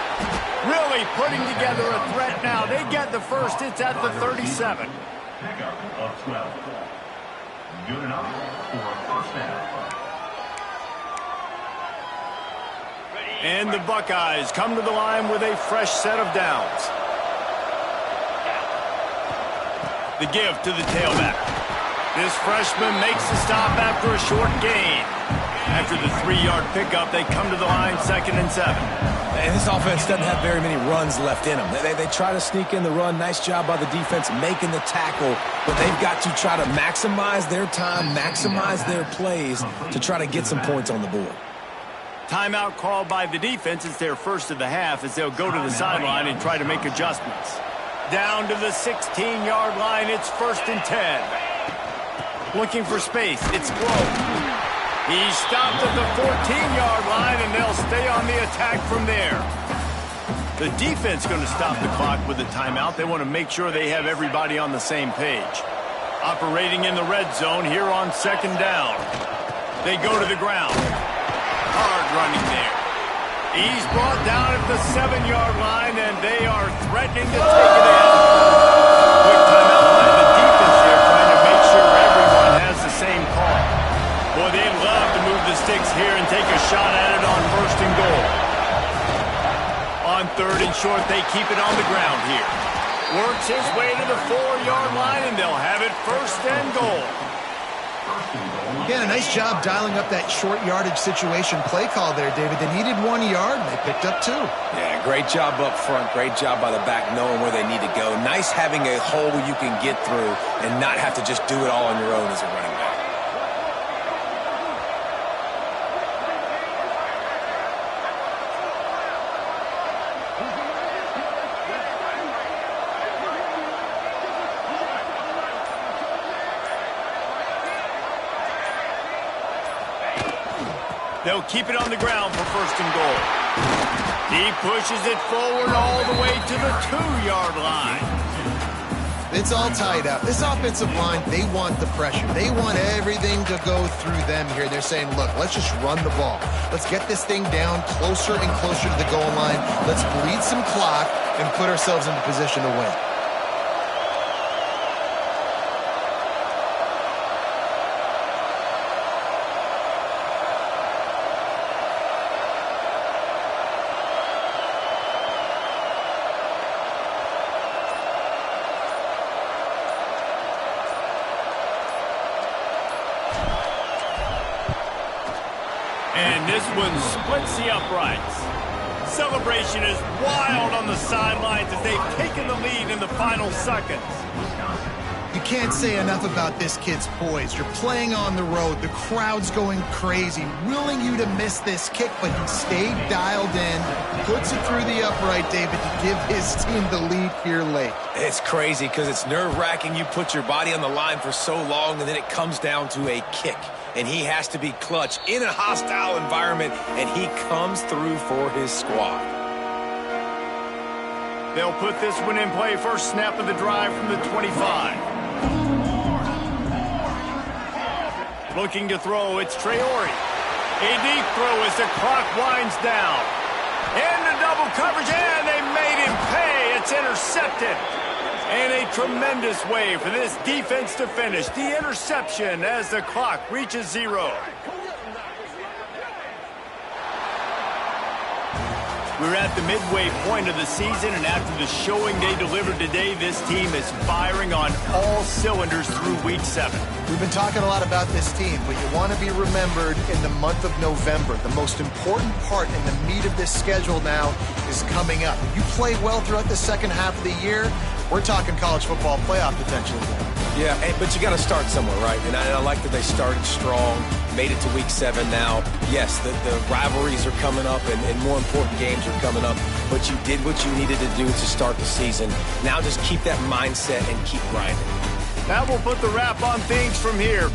Really putting together a threat now. They get the first. It's at the 37. Pickup of 12. Good enough for a 1st down. And the Buckeyes come to the line with a fresh set of downs. The give to the tailback. This freshman makes the stop after a short gain. After the 3-yard pickup, they come to the line 2nd and 7. And this offense doesn't have very many runs left in them. They try to sneak in the run. Nice job by the defense making the tackle, but they've got to try to maximize their time, maximize their plays to try to get some points on the board. Timeout called by the defense. It's their first of the half as they'll go to the sideline and try to make adjustments. Down to the 16-yard line. It's 1st and 10. Looking for space. It's Glow. He's stopped at the 14-yard line, and they'll stay on the attack from there. The defense going to stop the clock with a timeout. They want to make sure they have everybody on the same page. Operating in the red zone here on 2nd down. They go to the ground. Hard running there. He's brought down at the 7-yard line, and they are threatening to take it in. Quick timeout by the defense there, trying to make sure everyone has the same call. Boy, they'd love to move the sticks here and take a shot at it on 1st and goal. On 3rd and short, they keep it on the ground here. Works his way to the 4-yard line, and they'll have it 1st and goal. Yeah, a nice job dialing up that short yardage situation play call there, David. They needed 1 yard, and they picked up 2. Yeah, great job up front. Great job by the back knowing where they need to go. Nice having a hole you can get through and not have to just do it all on your own as a running back. They'll keep it on the ground for 1st and goal. He pushes it forward all the way to the 2-yard line. It's all tied up. This offensive line, they want the pressure. They want everything to go through them here. They're saying, look, let's just run the ball. Let's get this thing down closer and closer to the goal line. Let's bleed some clock and put ourselves into position to win. And this one splits the uprights. Celebration is wild on the sidelines as they've taken the lead in the final seconds. You can't say enough about this kid's poise. You're playing on the road. The crowd's going crazy, willing you to miss this kick, but he stayed dialed in, puts it through the upright, David, to give his team the lead here late. It's crazy because it's nerve-wracking. You put your body on the line for so long, and then it comes down to a kick. And he has to be clutch in a hostile environment, and he comes through for his squad. They'll put this one in play. First snap of the drive from the 25. Looking to throw, it's Traore. A deep throw as the clock winds down. Into double coverage, and they made him pay. It's intercepted. And a tremendous way for this defense to finish. The interception as the clock reaches 0. We're at the midway point of the season, and after the showing they delivered today, this team is firing on all cylinders through Week 7. We've been talking a lot about this team, but you want to be remembered in the month of November. The most important part and the meat of this schedule now is coming up. If you play well throughout the second half of the year, we're talking college football playoff potential again. Yeah, but you got to start somewhere, right? And I like that they started strong, made it to Week 7 now. Yes, the rivalries are coming up, and more important games are coming up, but you did what you needed to do to start the season. Now just keep that mindset and keep grinding. That will put the wrap on things from here.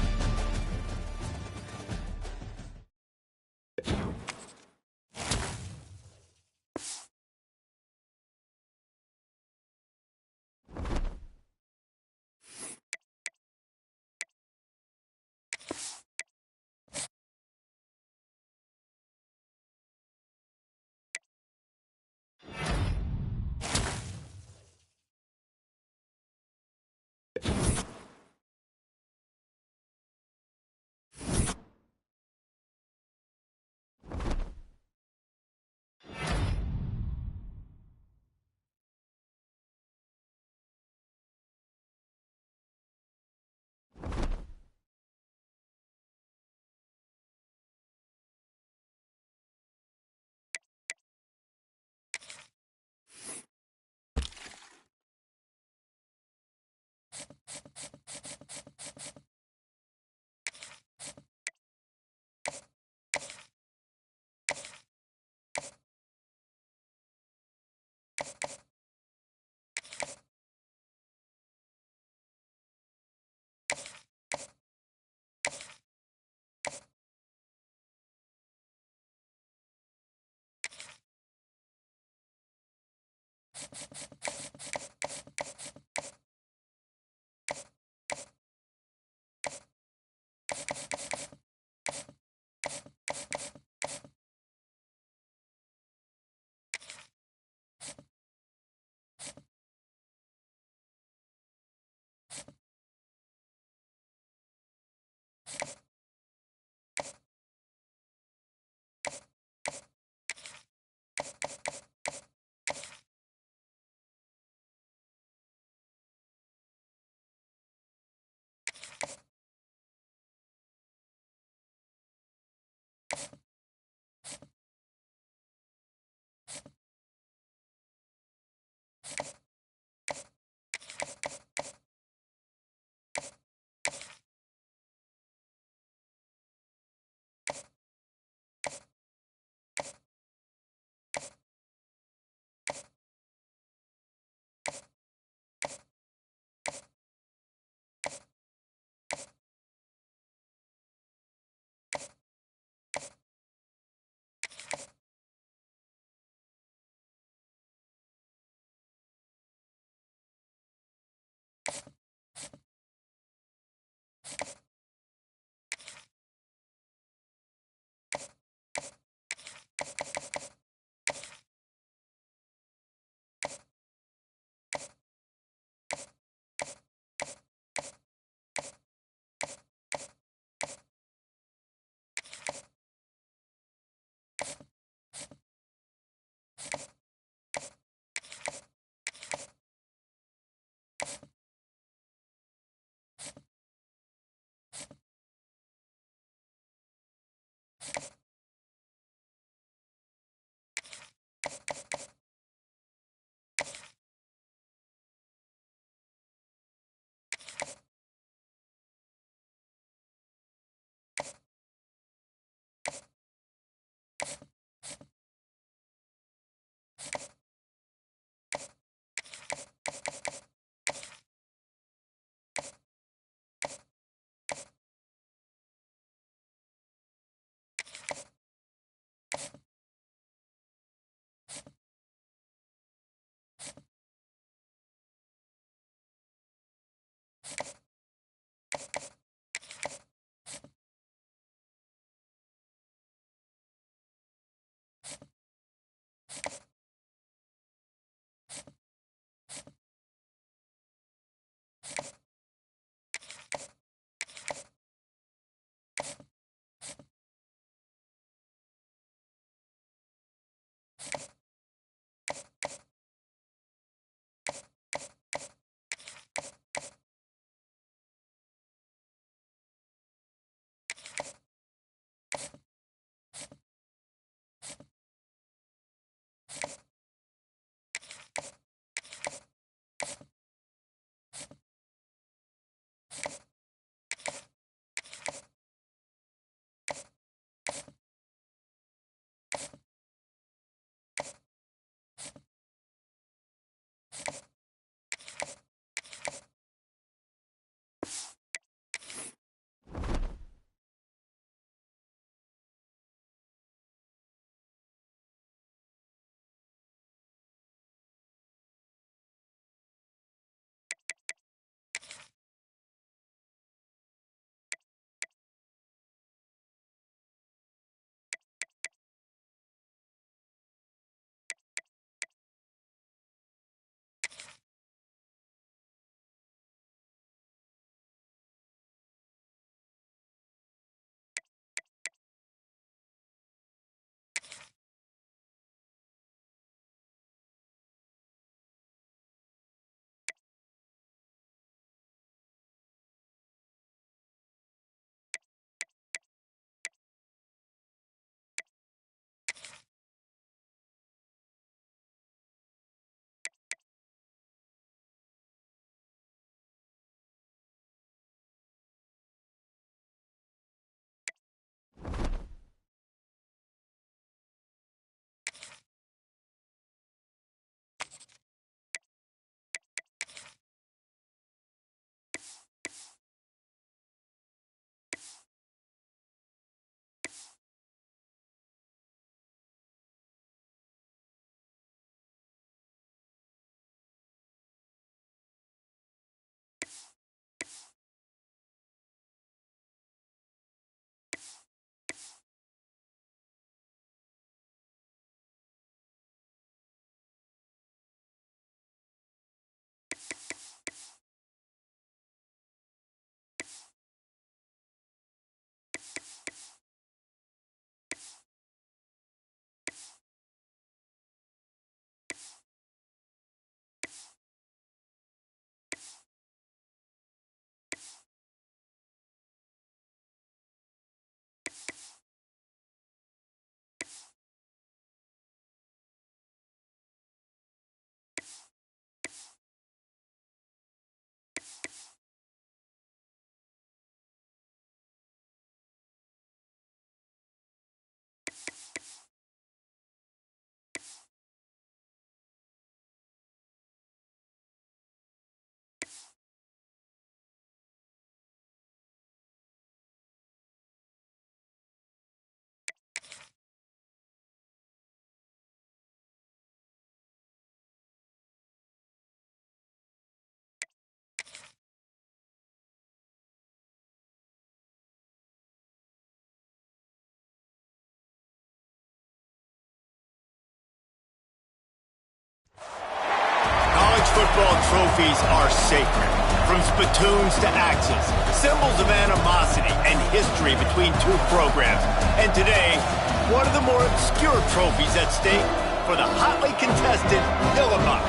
Football trophies are sacred. From spittoons to axes, symbols of animosity and history between two programs. And today, one of the more obscure trophies at stake for the hotly contested Tillamook.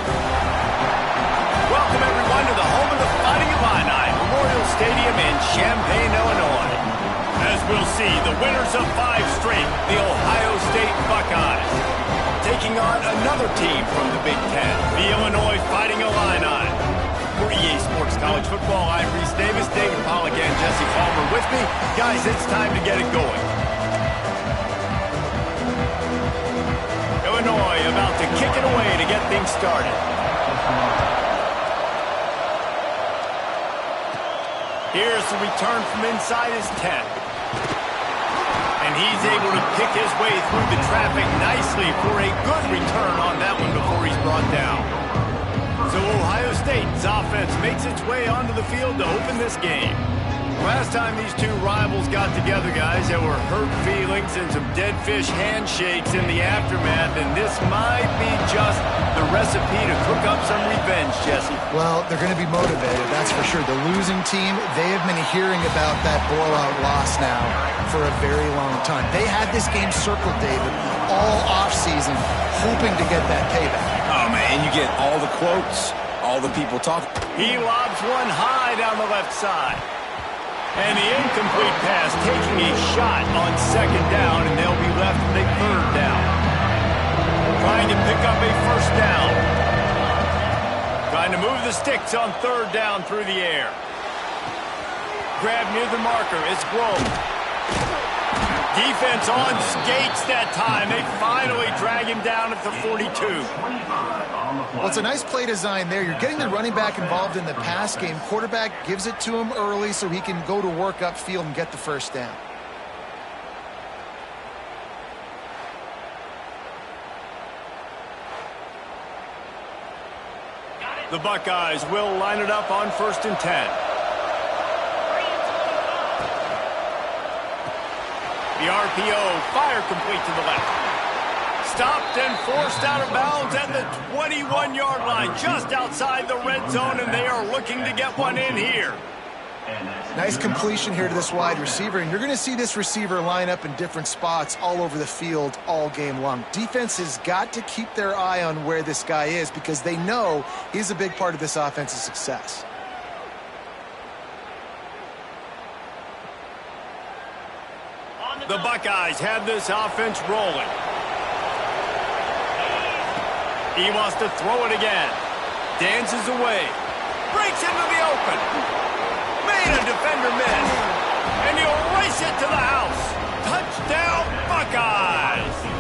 Welcome, everyone, to the home of the Fighting Illini, Memorial Stadium in Champaign, Illinois. As we'll see, the winners of 5 straight, the Ohio State Buckeyes, taking on another team from the Big Ten, the Illinois Fighting Illini. For EA Sports College Football, I'm Reese Davis, David Pollack, and Jesse Palmer with me. Guys, it's time to get it going. Illinois about to kick it away to get things started. Here's the return from inside his 10. And he's able to pick his way through the traffic nicely for a good return on that one before he's brought down. So Ohio State's offense makes its way onto the field to open this game. Last time these two rivals got together, guys, there were hurt feelings and some dead fish handshakes in the aftermath, and this might be just the recipe to cook up some revenge, Jesse. Well, they're going to be motivated, that's for sure. The losing team, they have been hearing about that blowout loss now for a very long time. They had this game circled, David, all offseason, hoping to get that payback. Oh, man, you get all the quotes, all the people talking. He lobs one high down the left side. And the incomplete pass taking a shot on second down, and they'll be left with a third down. Trying to pick up a first down. Trying to move the sticks on third down through the air. Grab near the marker. It's Grove. Defense on skates that time. They finally drag him down at the 42. Well, it's a nice play design there. You're getting the running back involved in the pass game. Quarterback gives it to him early so he can go to work upfield and get the first down. The Buckeyes will line it up on 1st and 10. The RPO, fire complete to the left. Stopped and forced out of bounds at the 21-yard line, just outside the red zone, and they are looking to get one in here. Nice completion here to this wide receiver, and you're going to see this receiver line up in different spots all over the field all game long. Defense has got to keep their eye on where this guy is because they know he's a big part of this offense's success. The Buckeyes have this offense rolling. He wants to throw it again. Dances away. Breaks into the open. Made a defender miss. And he'll race it to the house. Touchdown, Buckeyes.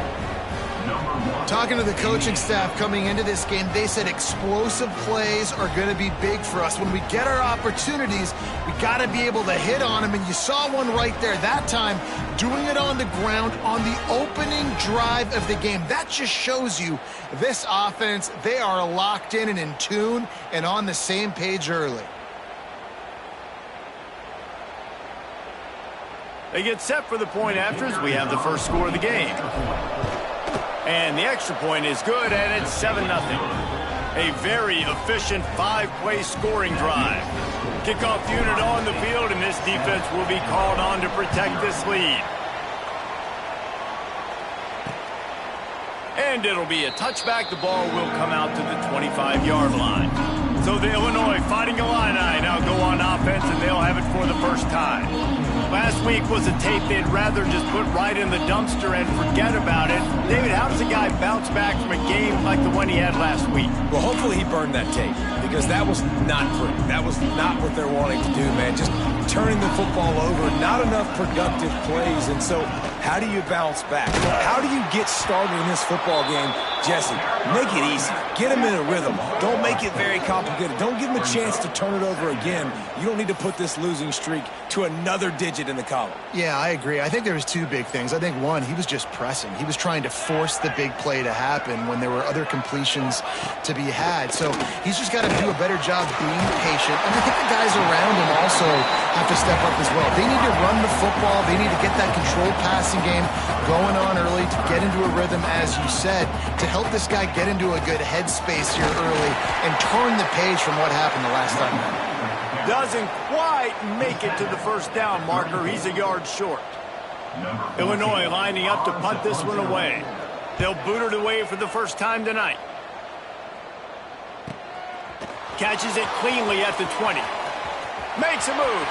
Talking to the coaching staff coming into this game, they said explosive plays are going to be big for us. When we get our opportunities, we got to be able to hit on them, and you saw one right there that time, doing it on the ground on the opening drive of the game. That just shows you this offense, they are locked in and in tune and on the same page early. They get set for the point after as we have the first score of the game. And the extra point is good, and it's 7-0. A very efficient 5-play scoring drive. Kickoff unit on the field, and this defense will be called on to protect this lead. And it'll be a touchback. The ball will come out to the 25-yard line. So the Illinois Fighting Illini now go on offense, and they'll have it for the first time. Last week was a tape they'd rather just put right in the dumpster and forget about it. David, how does a guy bounce back from a game like the one he had last week? Well, hopefully he burned that tape because that was not pretty. That was not what they're wanting to do, man. Just turning the football over, not enough productive plays. And so how do you bounce back? How do you get started in this football game? Jesse, make it easy. Get him in a rhythm. Don't make it very complicated. Don't give him a chance to turn it over again. You don't need to put this losing streak to another digit in the column. Yeah, I agree. I think there was two big things. I think, one, he was just pressing. He was trying to force the big play to happen when there were other completions to be had. So he's just got to do a better job being patient. And I think the guys around him also have to step up as well. They need to run the football. They need to get that controlled passing game going on early to get into a rhythm, as you said, to help this guy get into a good headspace here early and turn the page from what happened the last time. Doesn't quite make it to the first down marker. He's a yard short. Illinois lining up to punt this one away. They'll boot it away for the first time tonight. Catches it cleanly at the 20. Makes a move.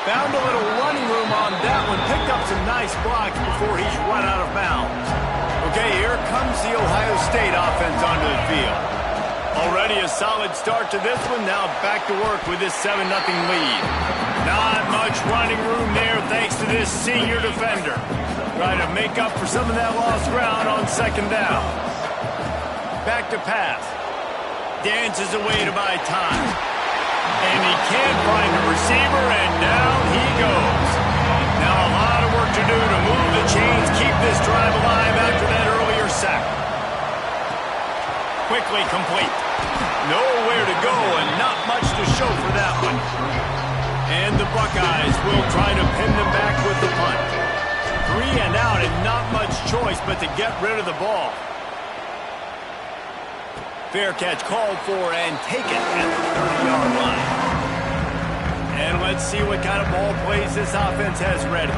Found a little running room on that one. Picked up some nice blocks before he's run out of bounds. Okay, here comes the Ohio State offense onto the field. Already a solid start to this one. Now back to work with this 7-0 lead. Not much running room there thanks to this senior defender. Trying to make up for some of that lost ground on second down. Back to pass. Dances away to buy time. And he can't find a receiver, and down he goes. Now a lot of work to do to move the chains, keep this drive alive after that earlier sack. Quickly complete. Nowhere to go and not much to show for that one. And the Buckeyes will try to pin them back with the punt. 3 and out and not much choice but to get rid of the ball. Fair catch called for and taken at the 30-yard line. And let's see what kind of ball plays this offense has ready.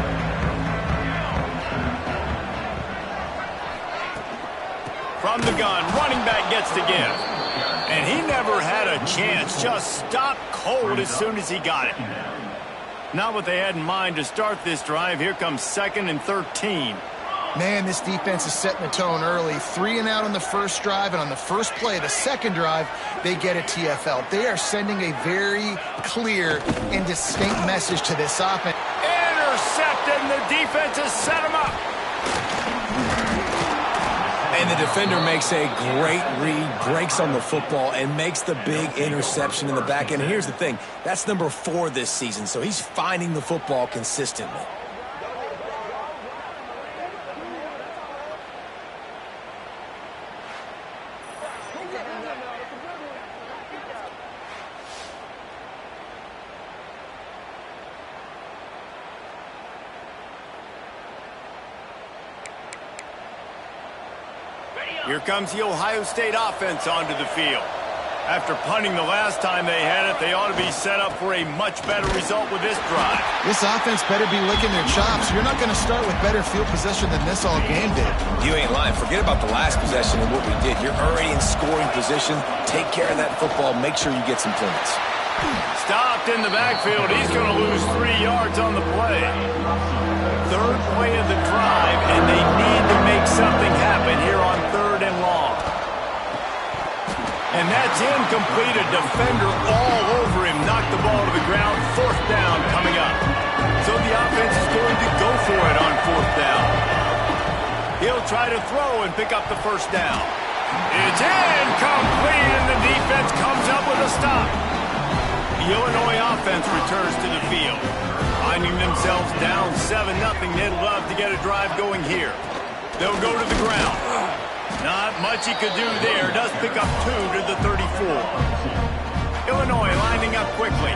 From the gun, running back gets to give. And he never had a chance, just stopped cold as soon as he got it. Not what they had in mind to start this drive. Here comes 2nd and 13. Man, this defense is setting the tone early. 3 and out on the first drive, and on the first play, the second drive, they get a TFL. They are sending a very clear and distinct message to this offense. Intercepted, and the defense has set him up. And the defender makes a great read, breaks on the football, and makes the big interception in the back end. And here's the thing, that's number 4 this season, so he's finding the football consistently. Here comes the Ohio State offense onto the field. After punting the last time they had it, they ought to be set up for a much better result with this drive. This offense better be licking their chops. You're not going to start with better field possession than this all game did. You ain't lying. Forget about the last possession and what we did. You're already in scoring position. Take care of that football. Make sure you get some points. Stopped in the backfield. He's going to lose 3 yards on the play. 3rd play of the drive, and they need to make something happen here on 3rd and long. And that's incomplete. A defender all over him. Knocked the ball to the ground. 4th down coming up. So the offense is going to go for it on 4th down. He'll try to throw and pick up the 1st down. It's incomplete, and the defense comes up with a stop. The Illinois offense returns to the field. Finding themselves down 7-0, they'd love to get a drive going here. They'll go to the ground. Not much he could do there. Does pick up 2 to the 34. Illinois lining up quickly.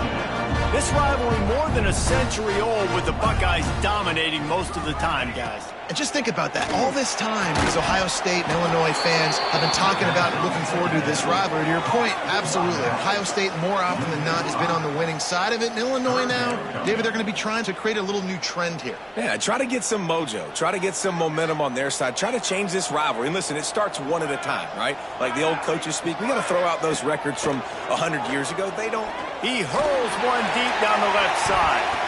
This rivalry more than a century old with the Buckeyes dominating most of the time, guys. And just think about that. All this time, these Ohio State and Illinois fans have been talking about and looking forward to this rivalry. To your point, absolutely. Ohio State, more often than not, has been on the winning side of it. And Illinois now, David, they're going to be trying to create a little new trend here. Yeah, try to get some mojo. Try to get some momentum on their side. Try to change this rivalry. And listen, it starts one at a time, right? Like the old coaches speak, we got to throw out those records from 100 years ago. They don't. He hurls one deep down the left side.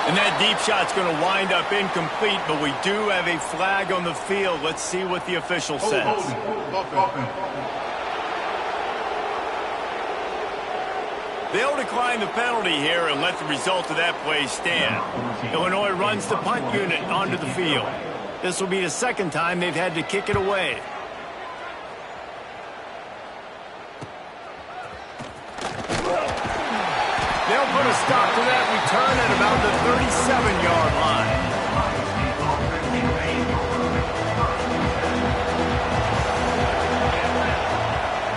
And that deep shot's going to wind up incomplete, but we do have a flag on the field. Let's see what the official says. They'll decline the penalty here and let the result of that play stand. Illinois runs the punt unit onto the field. This will be the 2nd time they've had to kick it away. They'll put a stop to that return at about the 37-yard line.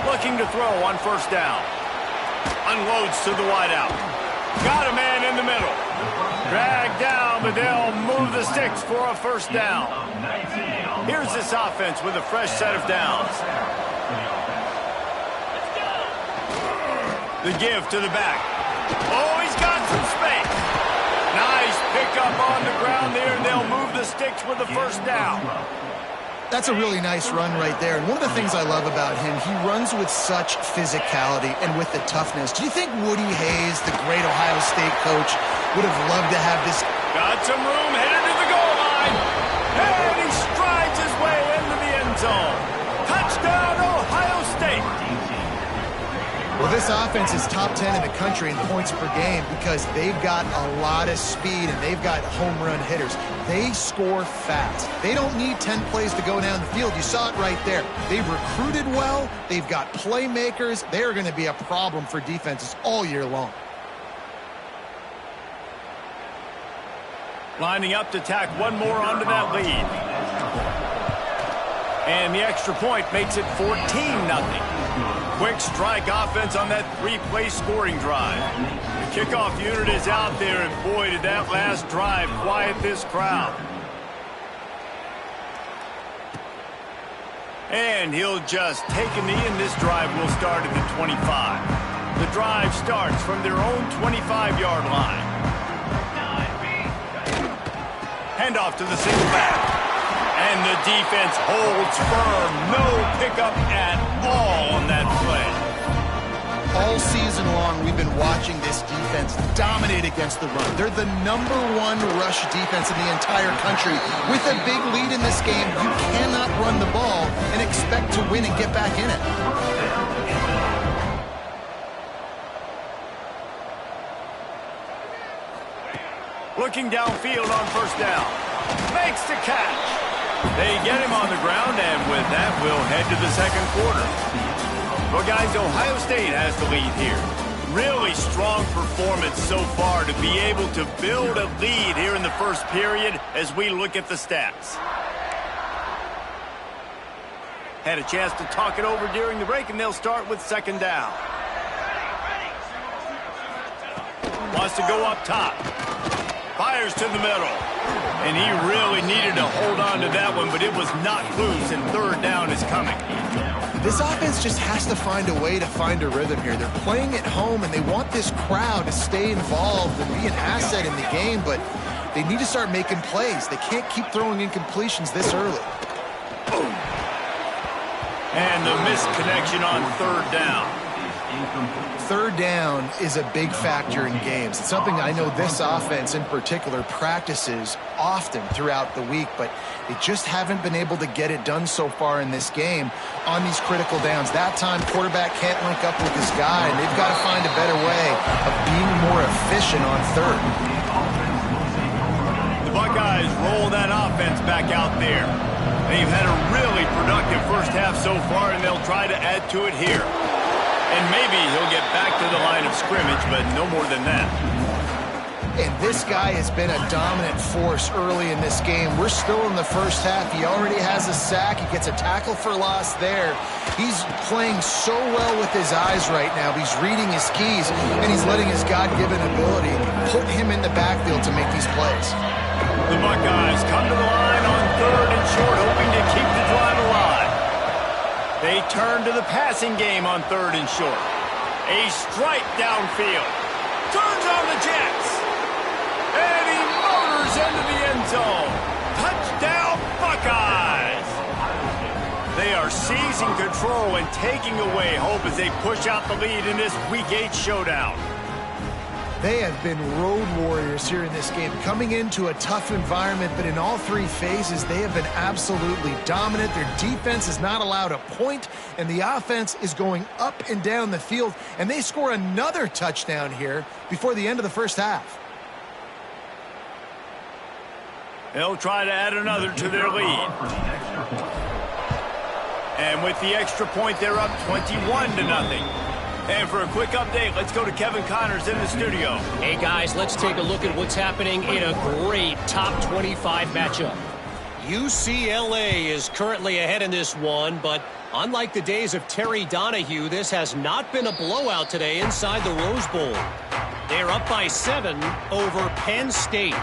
Looking to throw on 1st down. Unloads to the wideout. Got a man in the middle. Dragged down, but they'll move the sticks for a first down. Here's this offense with a fresh set of downs. The give to the back. Oh, he's got some space. Nice pickup on the ground there, and they'll move the sticks with the first down. That's a really nice run right there. And one of the things I love about him, he runs with such physicality and with the toughness. Do you think Woody Hayes, the great Ohio State coach, would have loved to have this? Got some room, headed to the goal line. And he strides his way into the end zone. Touchdown, Ohio State. Well, this offense is top 10 in the country in points per game because they've got a lot of speed and they've got home run hitters. They score fast. They don't need 10 plays to go down the field. You saw it right there. They've recruited well. They've got playmakers. They're going to be a problem for defenses all year long. Lining up to tack one more onto that lead. And the extra point makes it 14-0. Quick strike offense on that three-play scoring drive. The kickoff unit is out there, and boy, did that last drive quiet this crowd. And he'll just take a knee, and this drive will start at the 25. The drive starts from their own 25-yard line. Handoff to the single back. And the defense holds firm. No pickup at all on that play. All season long, we've been watching this defense dominate against the run. They're the #1 rush defense in the entire country. With a big lead in this game, you cannot run the ball and expect to win and get back in it. Looking downfield on first down. Makes the catch. They get him on the ground, and with that, we'll head to the second quarter. Well, guys, Ohio State has the lead here. Really strong performance so far to be able to build a lead here in the first period as we look at the stats. Had a chance to talk it over during the break, and they'll start with second down. Wants to go up top. Fires to the middle. And he really needed to hold on to that one, but it was not loose, and third down is coming. This offense just has to find a way to find a rhythm here. They're playing at home, and they want this crowd to stay involved and be an asset in the game, but they need to start making plays. They can't keep throwing incompletions this early. And the missed connection on third down. Third down is a big factor in games. It's something I know this offense in particular practices often throughout the week, but they just haven't been able to get it done so far in this game on these critical downs. That time, quarterback can't link up with his guy, and they've got to find a better way of being more efficient on third. The Buckeyes roll that offense back out there. They've had a really productive first half so far, and they'll try to add to it here. And maybe he'll get back to the line of scrimmage, but no more than that. And this guy has been a dominant force early in this game. We're still in the first half. He already has a sack. He gets a tackle for loss there. He's playing so well with his eyes right now. He's reading his keys, and he's letting his God-given ability put him in the backfield to make these plays. The Buckeyes come to the line on third and short, hoping to keep the drive alive. They turn to the passing game on third and short. A strike downfield. Turns on the Jets. And he motors into the end zone. Touchdown, Buckeyes. They are seizing control and taking away hope as they push out the lead in this Week 8 showdown. They have been road warriors here in this game, coming into a tough environment, but in all three phases, they have been absolutely dominant. Their defense is not allowed a point, and the offense is going up and down the field, and they score another touchdown here before the end of the first half. They'll try to add another to their lead. And with the extra point, they're up 21-0. And for a quick update, let's go to Kevin Connors in the studio. Hey, guys, let's take a look at what's happening in a great top 25 matchup. UCLA is currently ahead in this one, but unlike the days of Terry Donahue, this has not been a blowout today inside the Rose Bowl. They're up by 7 over Penn State.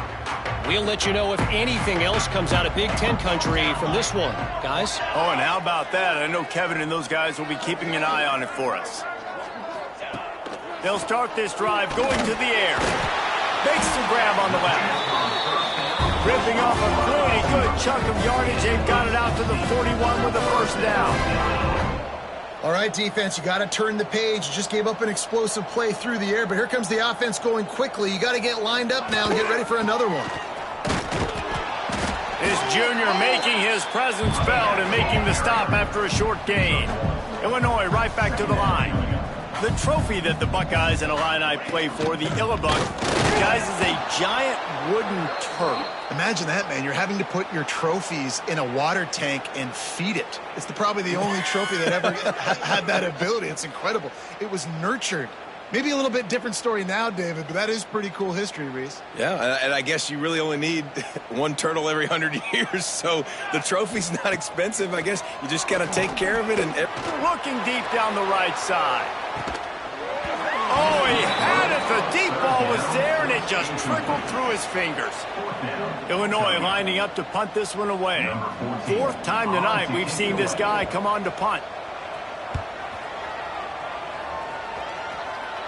We'll let you know if anything else comes out of Big Ten country from this one, guys. Oh, and how about that? I know Kevin and those guys will be keeping an eye on it for us. They'll start this drive going to the air. Makes the grab on the left. Ripping off a pretty good chunk of yardage. They've got it out to the 41 with a first down. All right, defense, you got to turn the page. You just gave up an explosive play through the air, but here comes the offense going quickly. You got to get lined up now and get ready for another one. This junior making his presence felt and making the stop after a short gain. Illinois right back to the line. The trophy that the Buckeyes and Illini play for, the Illabuck, guys, is a giant wooden turtle. Imagine that, man. You're having to put your trophies in a water tank and feed it. It's probably the only trophy that ever had that ability. It's incredible. It was nurtured. Maybe a little bit different story now, David, but that is pretty cool history, Reese. Yeah, and I guess you really only need one turtle every 100 years, so the trophy's not expensive. I guess you just got to take care of it. And looking deep down the right side. Oh, he had it. The deep ball was there, and it just trickled through his fingers. Illinois lining up to punt this one away. Fourth time tonight we've seen this guy come on to punt.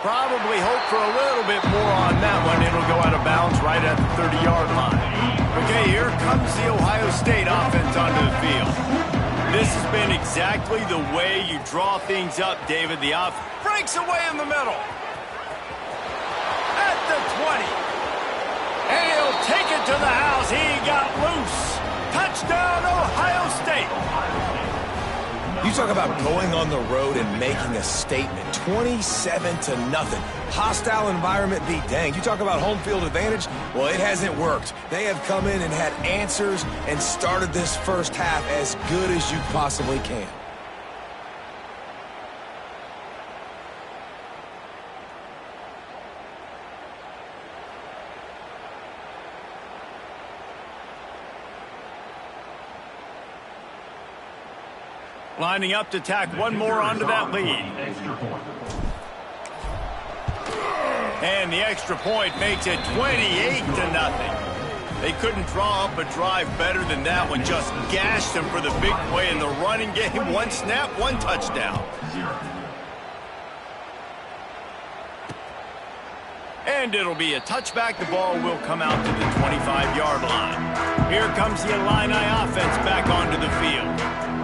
Probably hope for a little bit more on that one. It'll go out of bounds right at the 30-yard line. Okay, here comes the Ohio State offense onto the field. This has been exactly the way you draw things up, David. The off breaks away in the middle. At the 20. And he'll take it to the house. He got loose. Touchdown, Ohio State. you talk about going on the road and making a statement. 27-0. Hostile environment be danged. You talk about home field advantage. Well, it hasn't worked. They have come in and had answers and started this first half as good as you possibly can. Lining up to tack one more onto that lead. And the extra point makes it 28-0. They couldn't draw up a drive better than that one. Just gashed them for the big play in the running game. One snap, one touchdown. And it'll be a touchback. The ball will come out to the 25-yard line. Here comes the Illini offense back onto the field.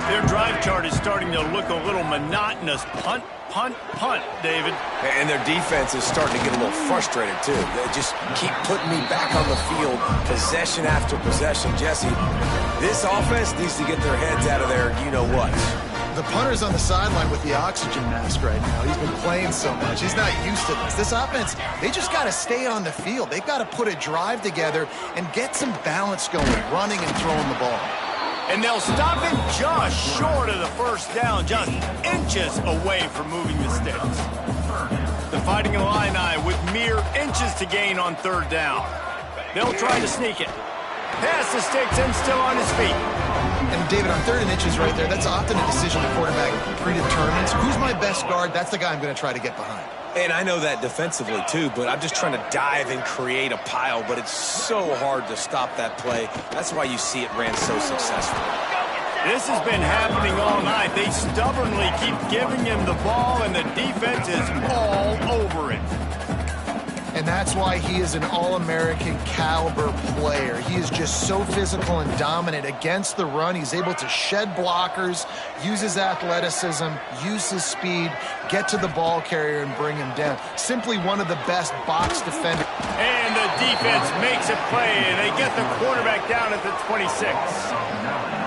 Their drive chart is starting to look a little monotonous. Punt, punt, punt, David. And their defense is starting to get a little frustrated, too. They just keep putting me back on the field, possession after possession. Jesse, this offense needs to get their heads out of there, you-know-what. The punter's on the sideline with the oxygen mask right now. He's been playing so much. He's not used to this. This offense, they just got to stay on the field. They've got to put a drive together and get some balance going, running and throwing the ball. And they'll stop him just short of the first down, just inches away from moving the sticks. The Fighting Illini with mere inches to gain on third down. They'll try to sneak it. Pass the sticks and still on his feet. And David, on 3rd and inches right there, that's often a decision the quarterback predetermines. Who's my best guard? That's the guy I'm going to try to get behind. And I know that defensively, too, but I'm just trying to dive and create a pile, but it's so hard to stop that play. That's why you see it ran so successfully. This has been happening all night. They stubbornly keep giving him the ball, and the defense is all over it. And that's why he is an All-American caliber player. He is just so physical and dominant against the run. He's able to shed blockers, use his athleticism, use his speed, get to the ball carrier and bring him down. Simply one of the best box defenders. And the defense makes a play, and they get the quarterback down at the 26.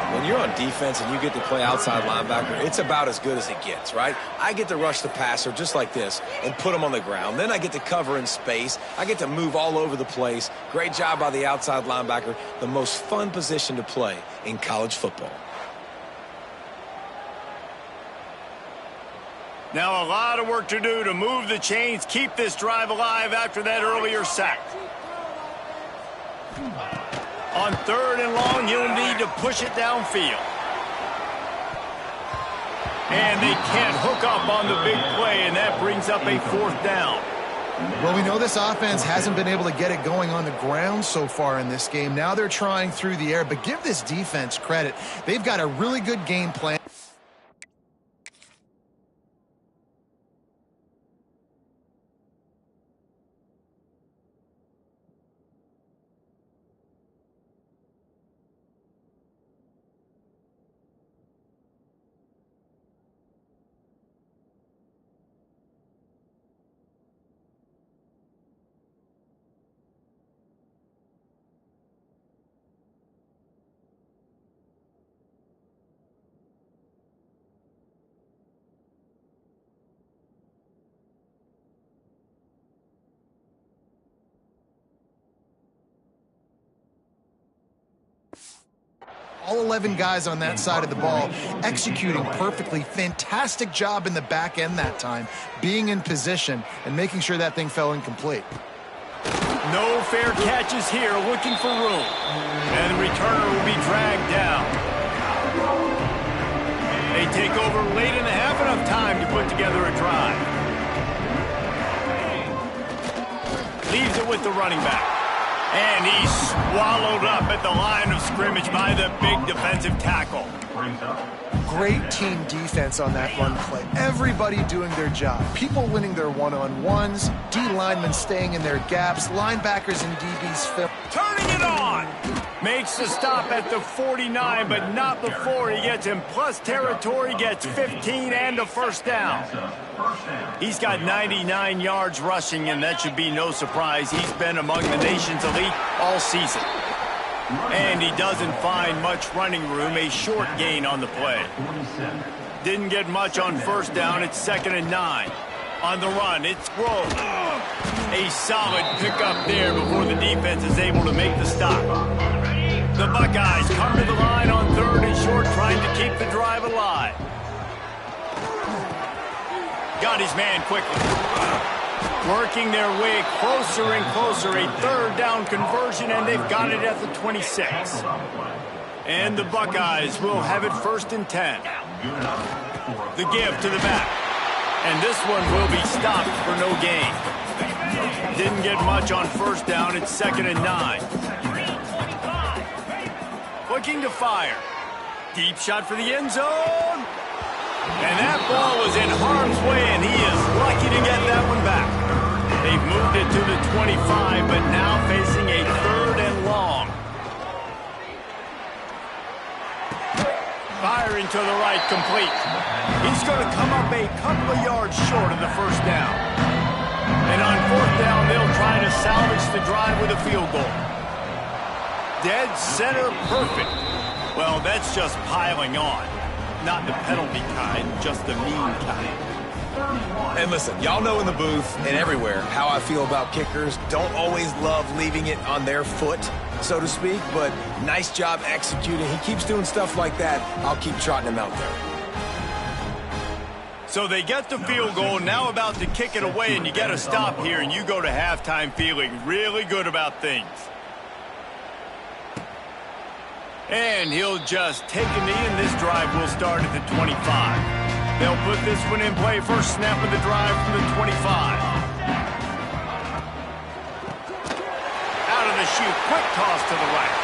When you're on defense and you get to play outside linebacker, it's about as good as it gets, right? I get to rush the passer just like this and put him on the ground. Then I get to cover in space. I get to move all over the place. Great job by the outside linebacker. The most fun position to play in college football. Now a lot of work to do to move the chains, keep this drive alive after that earlier sack. On 3rd and long, you'll need to push it downfield. And they can't hook up on the big play, and that brings up a 4th down. Well, we know this offense hasn't been able to get it going on the ground so far in this game. Now they're trying through the air, but give this defense credit. They've got a really good game plan. All 11 guys on that side of the ball executing perfectly. Fantastic job in the back end that time, being in position and making sure that thing fell incomplete. No fair catches here, looking for room. And the returner will be dragged down. They take over late in the half, enough time to put together a drive. Leaves it with the running back. And he's swallowed up at the line of scrimmage by the big defensive tackle. Great team defense on that run play. Everybody doing their job. People winning their one-on-ones, D linemen staying in their gaps, linebackers and DBs fill. Turning it on! Makes the stop at the 49, but not before he gets in plus territory, gets 15 and a first down. He's got 99 yards rushing, and that should be no surprise. He's been among the nation's elite all season. And he doesn't find much running room, a short gain on the play. Didn't get much on first down, it's 2nd and 9. On the run, it's Grove. A solid pickup there before the defense is able to make the stop. The Buckeyes come to the line on 3rd and short, trying to keep the drive alive. Got his man quickly. Working their way closer and closer. A 3rd down conversion, and they've got it at the 26. And the Buckeyes will have it 1st and 10. The give to the back. And this one will be stopped for no gain. Didn't get much on first down. It's 2nd and 9. Looking to fire. Deep shot for the end zone. And that ball was in harm's way, and he is lucky to get that one back. They've moved it to the 25, but now facing a 3rd and long. Firing to the right, complete. He's going to come up a couple of yards short of the first down. And on 4th down, they'll try to salvage the drive with a field goal. Dead center perfect. Well, that's just piling on. Not the penalty kind, just the mean kind. And listen, y'all know in the booth and everywhere how I feel about kickers. Don't always love leaving it on their foot, so to speak, but nice job executing. He keeps doing stuff like that. I'll keep trotting him out there. So they get the field goal, now about to kick it away, and you get a stop here, and you go to halftime feeling really good about things. And he'll just take a knee, and this drive will start at the 25. They'll put this one in play. First snap of the drive from the 25. Out of the chute, quick toss to the right.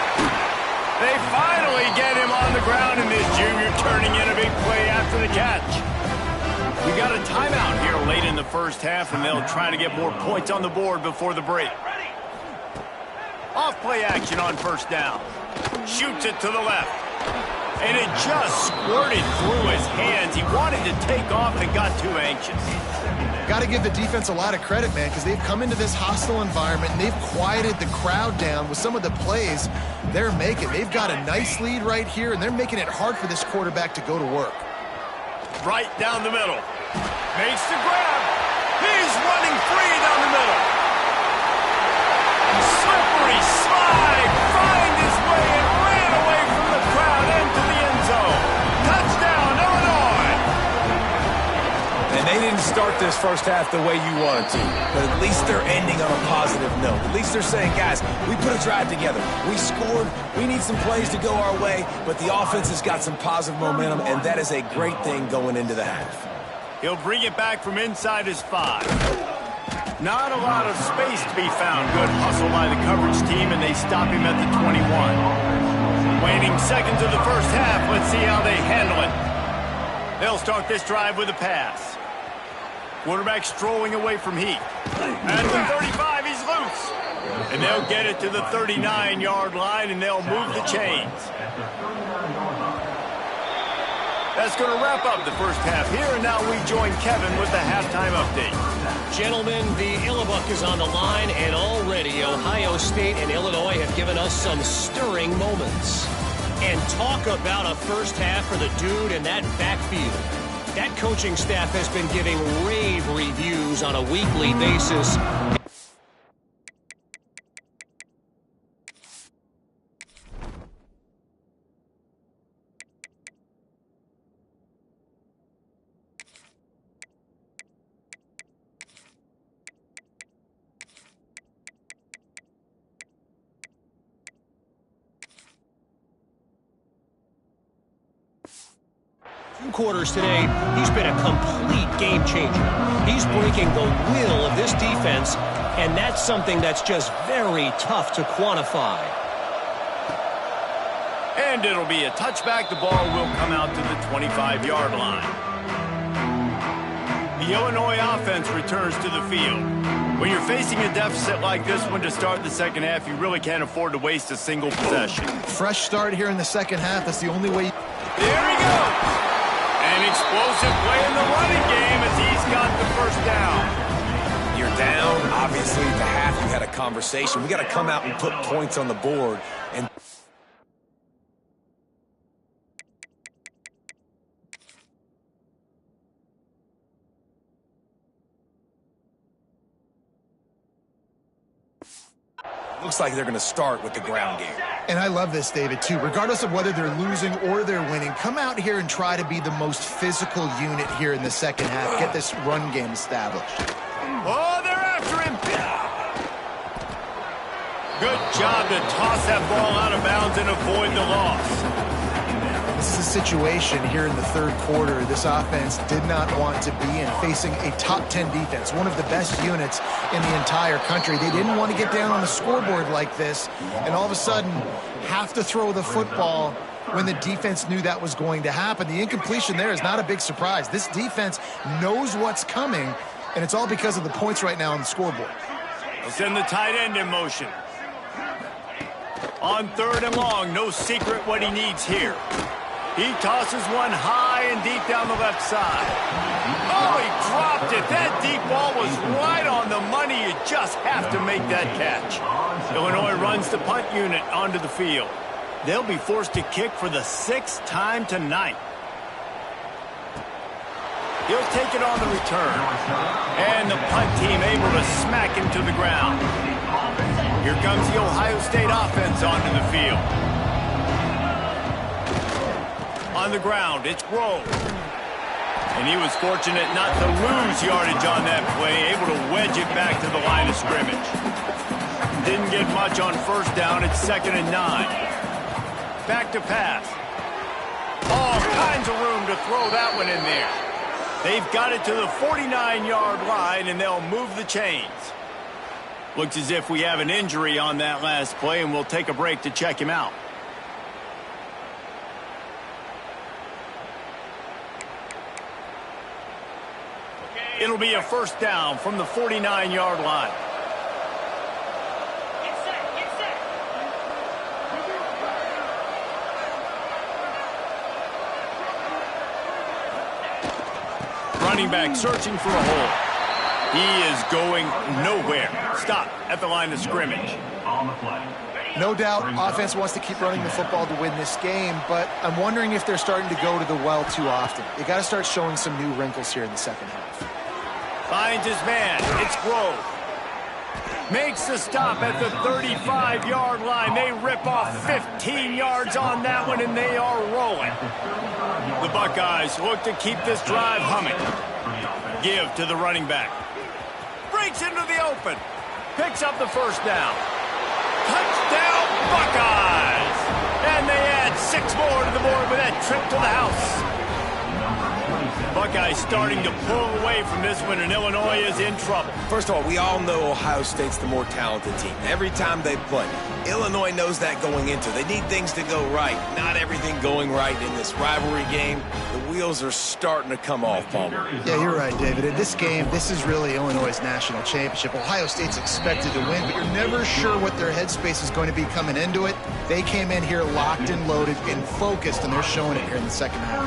They finally get him on the ground, and this junior turning in a big play after the catch. We got a timeout here late in the first half, and they'll try to get more points on the board before the break. Off play action on first down. Shoots it to the left. And it just squirted through his hands. He wanted to take off and got too anxious. Got to give the defense a lot of credit, man, because they've come into this hostile environment and they've quieted the crowd down with some of the plays they're making. They've got a nice lead right here, and they're making it hard for this quarterback to go to work. Right down the middle. Makes the grab. He's running free down the middle. Slippery slide. Find his way and ran away from the crowd into the end zone. Touchdown, Illinois. And they didn't start this first half the way you wanted to, but at least they're ending on a positive note. At least they're saying, guys, we put a drive together. We scored. We need some plays to go our way, but the offense has got some positive momentum, and that is a great thing going into the half. He'll bring it back from inside his 5. Not a lot of space to be found. Good hustle by the coverage team, and they stop him at the 21. Waning seconds of the first half. Let's see how they handle it. They'll start this drive with a pass. Quarterback strolling away from Heat. At the 35, he's loose. And they'll get it to the 39-yard line, and they'll move the chains. That's going to wrap up the first half here, and now we join Kevin with the halftime update. Gentlemen, the Illibuck is on the line, and already Ohio State and Illinois have given us some stirring moments. And talk about a first half for the dude in that backfield. That coaching staff has been giving rave reviews on a weekly basis. Quarters today, he's been a complete game changer. He's breaking the will of this defense, and that's something that's just very tough to quantify. And it'll be a touchback. The ball will come out to the 25-yard line. The Illinois offense returns to the field. When you're facing a deficit like this one to start the second half, you really can't afford to waste a single possession. Fresh start here in the second half. That's the only way. There he goes. An explosive play in the running game as he's got the first down. You're down. Obviously, at the half, you had a conversation. We got to come out and put points on the board. And looks like they're going to start with the ground game. And I love this, David, too. Regardless of whether they're losing or they're winning, come out here and try to be the most physical unit here in the second half. Get this run game established. Oh, they're after him. Good job to toss that ball out of bounds and avoid the loss. This is a situation here in the third quarter this offense did not want to be in, facing a top 10 defense, one of the best units in the entire country. They didn't want to get down on the scoreboard like this and all of a sudden have to throw the football when the defense knew that was going to happen. The incompletion there is not a big surprise. This defense knows what's coming, and it's all because of the points right now on the scoreboard. They'll send the tight end in motion. On third and long, no secret what he needs here. He tosses one high and deep down the left side. Oh, he dropped it. That deep ball was right on the money. You just have to make that catch. Illinois runs the punt unit onto the field. They'll be forced to kick for the 6th time tonight. He'll take it on the return. And the punt team able to smack him to the ground. Here comes the Ohio State offense onto the field. On the ground, it's Rowe. And he was fortunate not to lose yardage on that play, able to wedge it back to the line of scrimmage. Didn't get much on first down. It's 2nd and 9. Back to pass. All kinds of room to throw that one in there. They've got it to the 49-yard line, and they'll move the chains. Looks as if we have an injury on that last play, and we'll take a break to check him out. It'll be a first down from the 49-yard line. Running back searching for a hole. He is going nowhere. Stop at the line of scrimmage. On the play. No doubt, offense wants to keep running the football to win this game, but I'm wondering if they're starting to go to the well too often. You got to start showing some new wrinkles here in the second half. Finds his man. It's Grove. Makes the stop at the 35-yard line. They rip off 15 yards on that one, and they are rolling. The Buckeyes look to keep this drive humming. Give to the running back. Breaks into the open. Picks up the first down. Touchdown, Buckeyes! And they add 6 more to the board with that trip to the house. Buckeyes starting to pull away from this one, and Illinois is in trouble. First of all, we all know Ohio State's the more talented team. Every time they play, Illinois knows that going into. They need things to go right. Not everything going right in this rivalry game. The wheels are starting to come off, Palmer. Yeah, you're right, David. In this game, this is really Illinois' national championship. Ohio State's expected to win, but you're never sure what their headspace is going to be coming into it. They came in here locked and loaded and focused, and they're showing it here in the second half.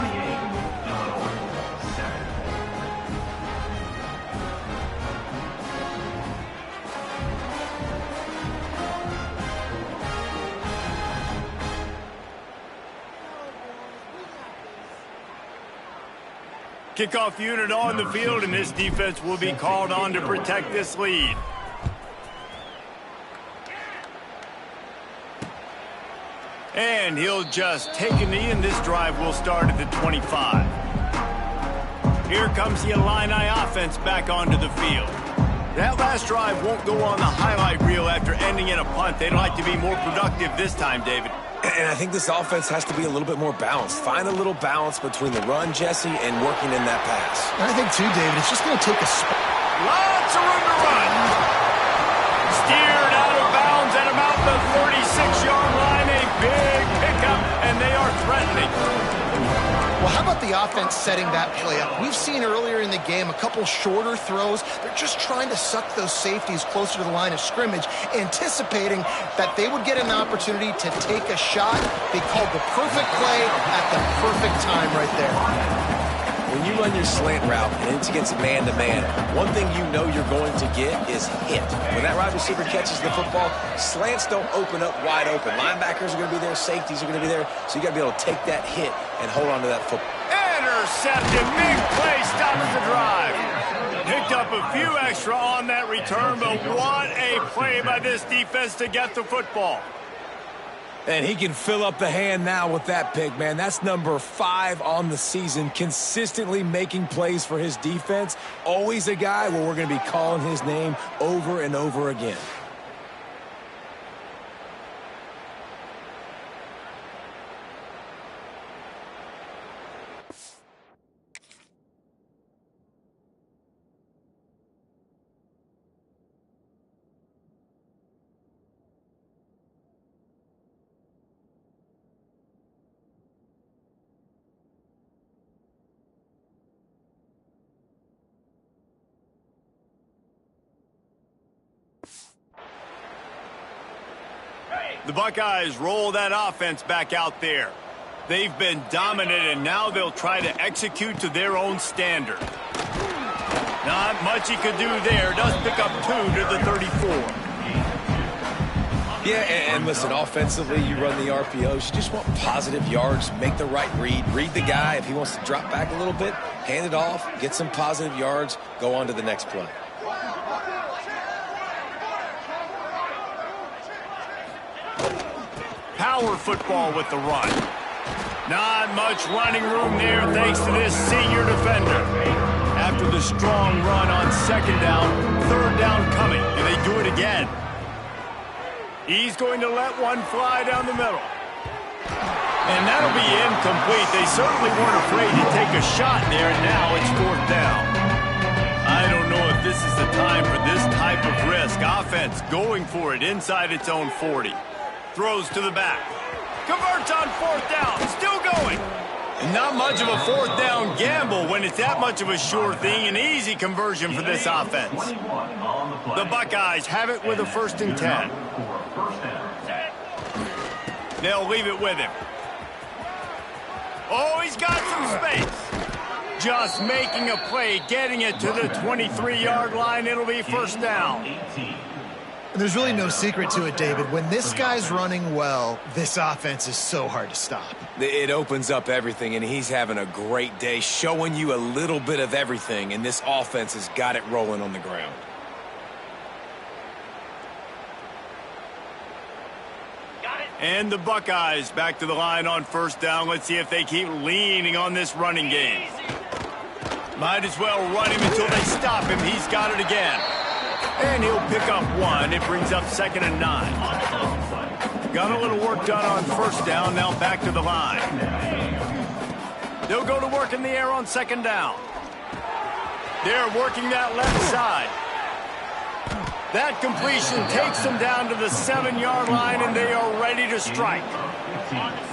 Kickoff unit on the field, and this defense will be called on to protect this lead. And he'll just take a knee, and this drive will start at the 25. Here comes the Illini offense back onto the field. That last drive won't go on the highlight reel after ending in a punt. They'd like to be more productive this time, David. And I think this offense has to be a little bit more balanced. Find a little balance between the run, Jesse, and working in that pass. And I think, too, David, it's just going to take a spot. Lots of room to run. Steered out of bounds at about the 36-yard line. A big pickup, and they are threatening. Well, how about the offense setting that play up? We've seen earlier in the game a couple shorter throws. They're just trying to suck those safeties closer to the line of scrimmage, anticipating that they would get an opportunity to take a shot. They called the perfect play at the perfect time right there. When you run your slant route and it's against man-to-man, one thing you know you're going to get is hit. When that wide receiver catches the football, slants don't open up wide open. Linebackers are going to be there, safeties are going to be there, so you got to be able to take that hit and hold on to that football. Intercepted, big play, stops the drive. Picked up a few extra on that return, but what a play by this defense to get the football. And he can fill up the hand now with that pick, man. That's number 5 on the season, consistently making plays for his defense. Always a guy where we're going to be calling his name over and over again. The Buckeyes roll that offense back out there. They've been dominant, and now they'll try to execute to their own standard. Not much he could do there. Does pick up 2 to the 34. Yeah, and listen, offensively, you run the RPOs. You just want positive yards, make the right read the guy. If he wants to drop back a little bit, hand it off, get some positive yards, go on to the next play. Power football with the run. Not much running room there thanks to this senior defender. After the strong run on second down, third down coming. Do they do it again? He's going to let one fly down the middle. And that'll be incomplete. They certainly weren't afraid to take a shot there, and now it's fourth down. I don't know if this is the time for this type of risk. Offense going for it inside its own 40. Throws to the back. Converts on fourth down. Still going. And not much of a fourth down gamble when it's that much of a sure thing. An easy conversion for this offense. The Buckeyes have it with a 1st and 10. They'll leave it with him. Oh, he's got some space. Just making a play, getting it to the 23-yard line. It'll be 1st down. And there's really no secret to it, David. When this guy's running well, this offense is so hard to stop. It opens up everything, and he's having a great day, showing you a little bit of everything, and this offense has got it rolling on the ground. And the Buckeyes back to the line on 1st down. Let's see if they keep leaning on this running game. Might as well run him until they stop him. He's got it again. And he'll pick up 1. It brings up 2nd and 9. Got a little work done on 1st down. Now back to the line. They'll go to work in the air on 2nd down. They're working that left side. That completion takes them down to the 7-yard line, and they are ready to strike.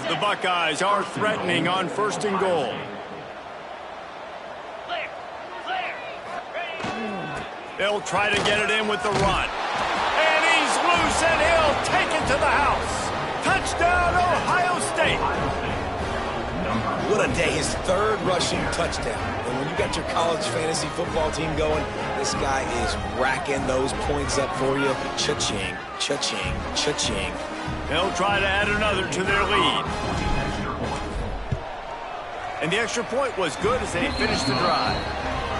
The Buckeyes are threatening on 1st and goal. They'll try to get it in with the run. And he's loose, and he'll take it to the house. Touchdown, Ohio State. What a day. His 3rd rushing touchdown. And when you got your college fantasy football team going, this guy is racking those points up for you. Cha-ching, cha-ching, cha-ching. They'll try to add another to their lead. And the extra point was good as they finished the drive.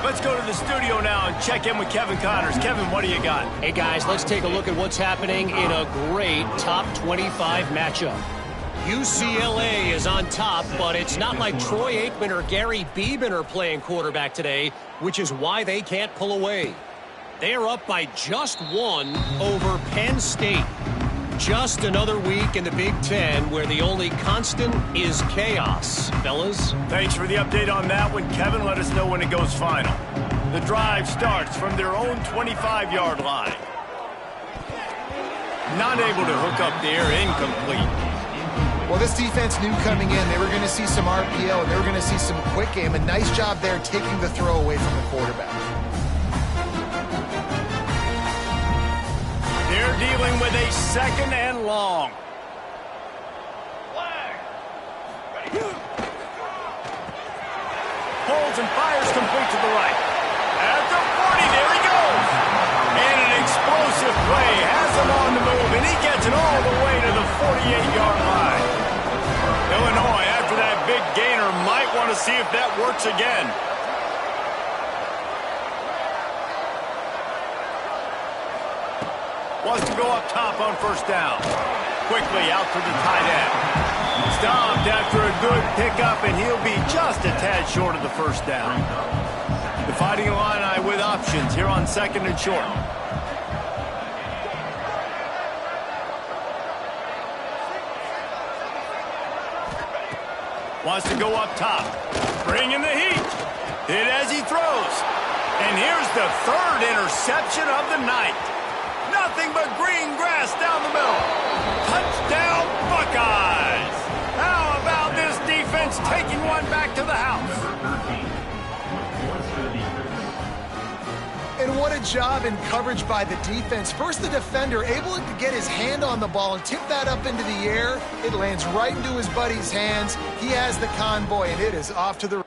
Let's go to the studio now and check in with Kevin Connors. Kevin, what do you got? Hey, guys, let's take a look at what's happening in a great top 25 matchup. UCLA is on top, but it's not like Troy Aikman or Gary Beeman are playing quarterback today, which is why they can't pull away. They are up by just 1 over Penn State. Just another week in the Big Ten where the only constant is chaos. Fellas? Thanks for the update on that one, Kevin. Let us know when it goes final. The drive starts from their own 25-yard line. Not able to hook up there, incomplete. Well, this defense knew coming in they were going to see some RPO and they were going to see some quick game. A nice job there taking the throw away from the quarterback. They're dealing with a 2nd and long. Holds and fires complete to the right. At the 40, there he goes. And an explosive play has him on the move, and he gets it all the way to the 48-yard line. Illinois, after that big gainer, might want to see if that works again. Wants to go up top on 1st down. Quickly out to the tight end. Stopped after a good pickup, and he'll be just a tad short of the 1st down. The Fighting Illini with options here on 2nd and short. Wants to go up top. Bringing the heat. Hit as he throws. And here's the 3rd interception of the night. Nothing but green grass down the middle. Touchdown, Buckeyes. How about this defense taking one back to the house? And what a job in coverage by the defense. First, the defender able to get his hand on the ball and tip that up into the air. It lands right into his buddy's hands. He has the convoy, and it is off to the...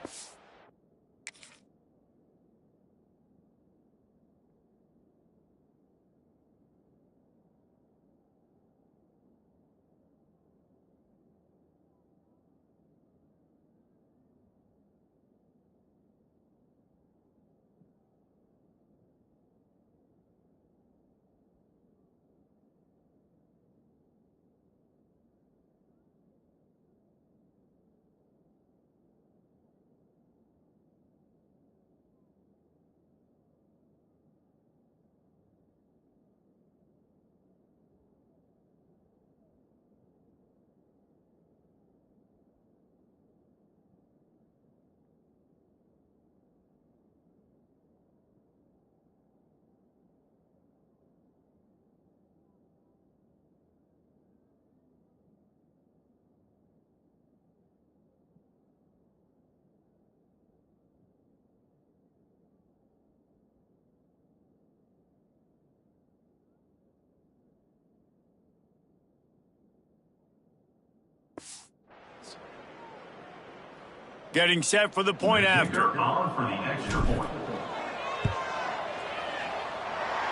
Getting set for the point after. On for the extra point.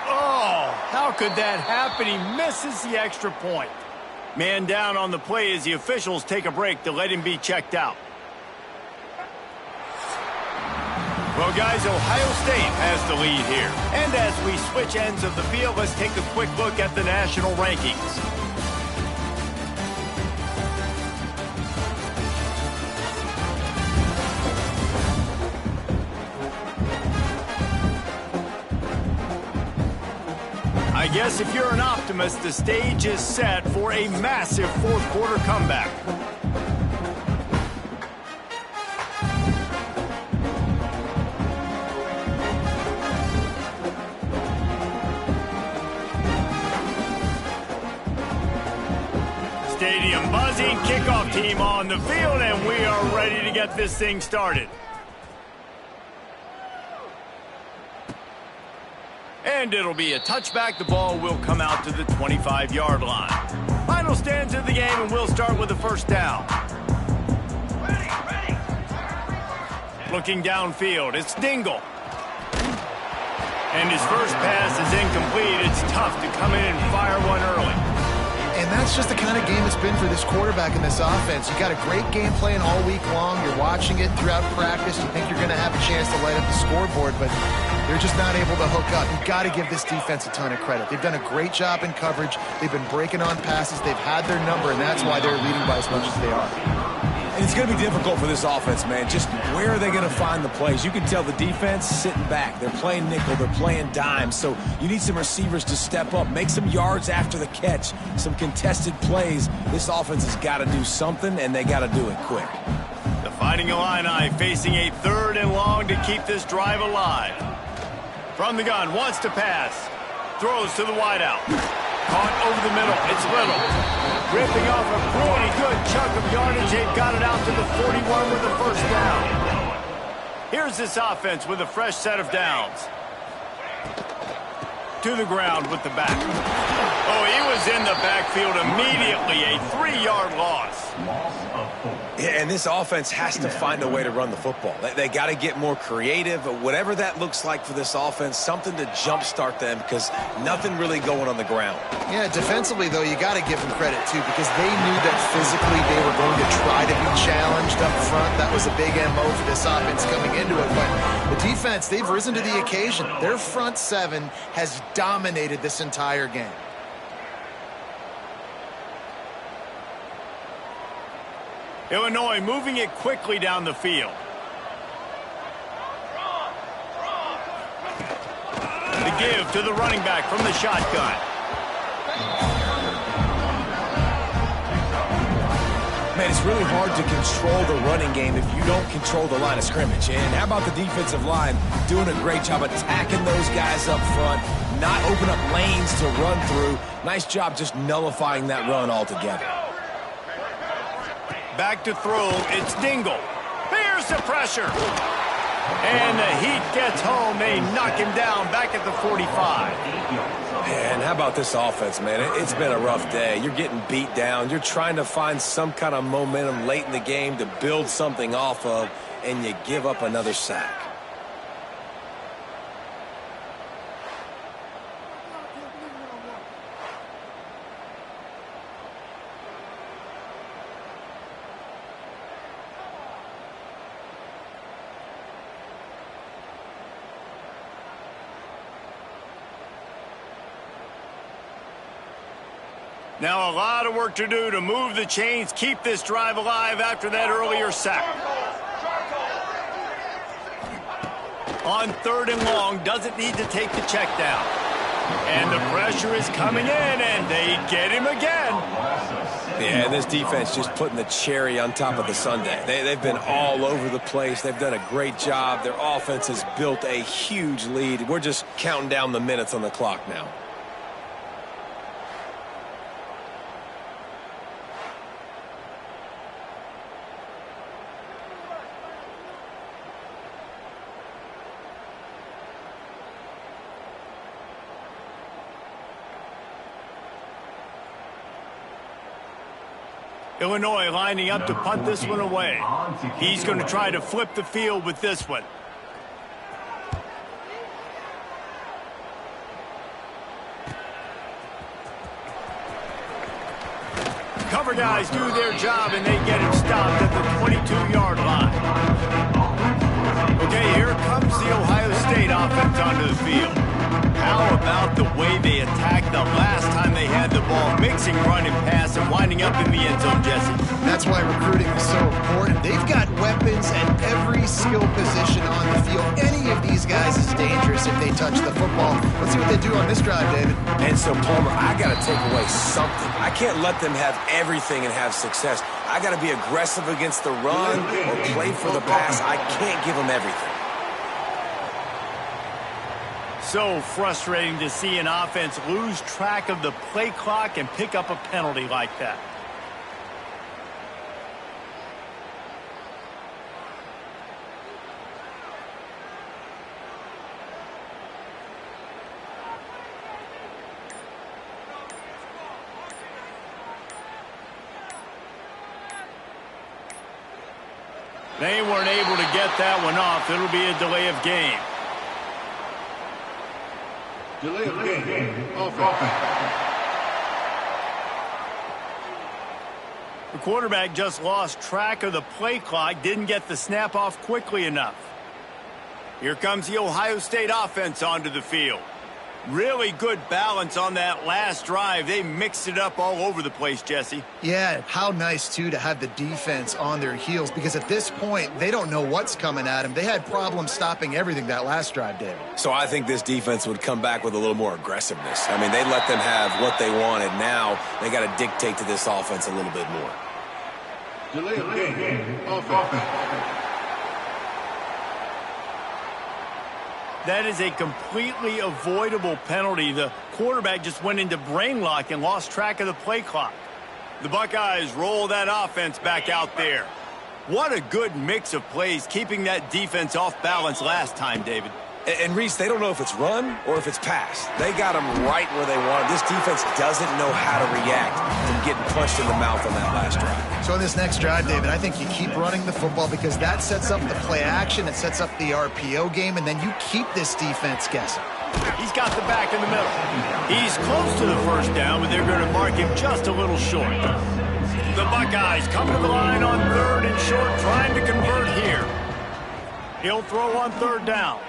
Oh, how could that happen? He misses the extra point. Man down on the play as the officials take a break to let him be checked out. Well, guys, Ohio State has the lead here. And as we switch ends of the field, let's take a quick look at the national rankings. I guess if you're an optimist, the stage is set for a massive fourth-quarter comeback. buzzing kickoff team on the field, and we are ready to get this thing started. And it'll be a touchback. The ball will come out to the 25-yard line. Final stands of the game, and we'll start with the first down. Looking downfield, it's Dingle. And his first pass is incomplete. It's tough to come in and fire one early. And that's just the kind of game it's been for this quarterback in this offense. You got a great game plan all week long. You're watching it throughout practice. You think you're going to have a chance to light up the scoreboard, but they're just not able to hook up. You've got to give this defense a ton of credit. They've done a great job in coverage. They've been breaking on passes. They've had their number, and that's why they're leading by as much as they are. And it's going to be difficult for this offense, man. Just where are they going to find the plays? You can tell the defense sitting back. They're playing nickel. They're playing dime. So you need some receivers to step up, make some yards after the catch, some contested plays. This offense has got to do something, and they got to do it quick. The Fighting Illini facing a 3rd and long to keep this drive alive. From the gun, wants to pass. Throws to the wideout. Caught over the middle. It's Little. Ripping off a pretty good chunk of yardage. They've got it out to the 41 with the first down. Here's this offense with a fresh set of downs. To the ground with the back. Oh, he was in the backfield immediately. A 3-yard loss. Yeah, and this offense has to find a way to run the football. They got to get more creative, whatever that looks like for this offense, something to jumpstart them because nothing really going on the ground. Yeah, defensively, though, you got to give them credit, too, because they knew that physically they were going to try to be challenged up front. That was a big MO for this offense coming into it. But the defense, they've risen to the occasion. Their front 7 has dominated this entire game. Illinois moving it quickly down the field. The give to the running back from the shotgun. Man, it's really hard to control the running game if you don't control the line of scrimmage. And how about the defensive line doing a great job attacking those guys up front, not open up lanes to run through. Nice job just nullifying that run altogether. Back to throw, it's Dingle. Here's the pressure. And the heat gets home. They knock him down back at the 45. And how about this offense, man? It's been a rough day. You're getting beat down. You're trying to find some kind of momentum late in the game to build something off of, and you give up another sack. Now a lot of work to do to move the chains, keep this drive alive after that earlier sack. On 3rd and long, doesn't need to take the check down. And the pressure is coming in, and they get him again. Yeah, and this defense just putting the cherry on top of the sundae. They've been all over the place. They've done a great job. Their offense has built a huge lead. We're just counting down the minutes on the clock now. Illinois lining up to punt this one away. He's going to try to flip the field with this one. Cover guys do their job, and they get him stopped at the 22-yard line. Okay, here comes the Ohio State offense onto the field. How about the way they attacked the last time they had the ball, mixing run and pass and winding up in the end zone, Jesse? That's why recruiting is so important. They've got weapons at every skill position on the field. Any of these guys is dangerous if they touch the football. Let's see what they do on this drive, David. And so, Palmer, I got to take away something. I can't let them have everything and have success. I got to be aggressive against the run or play for the pass. I can't give them everything. So frustrating to see an offense lose track of the play clock and pick up a penalty like that. They weren't able to get that one off. It'll be a delay of game. Delay of game. Offense. The quarterback just lost track of the play clock, didn't get the snap off quickly enough. Here comes the Ohio State offense onto the field. Really good balance on that last drive. They mixed it up all over the place, Jesse. Yeah, how nice, too, to have the defense on their heels, because at this point, they don't know what's coming at them. They had problems stopping everything that last drive, David. So I think this defense would come back with a little more aggressiveness. I mean, they let them have what they wanted. Now they got to dictate to this offense a little bit more. Delay of game. Offense. That is a completely avoidable penalty. The quarterback just went into brain lock and lost track of the play clock. The Buckeyes roll that offense back out there. What a good mix of plays, keeping that defense off balance last time, David. And Reese, they don't know if it's run or if it's pass. They got them right where they want. This defense doesn't know how to react from getting punched in the mouth on that last drive. So in this next drive, David, I think you keep running the football because that sets up the play action, it sets up the RPO game, and then you keep this defense guessing. He's got the back in the middle. He's close to the first down, but they're going to mark him just a little short. The Buckeyes come to the line on 3rd and short, trying to convert here. He'll throw on 3rd down.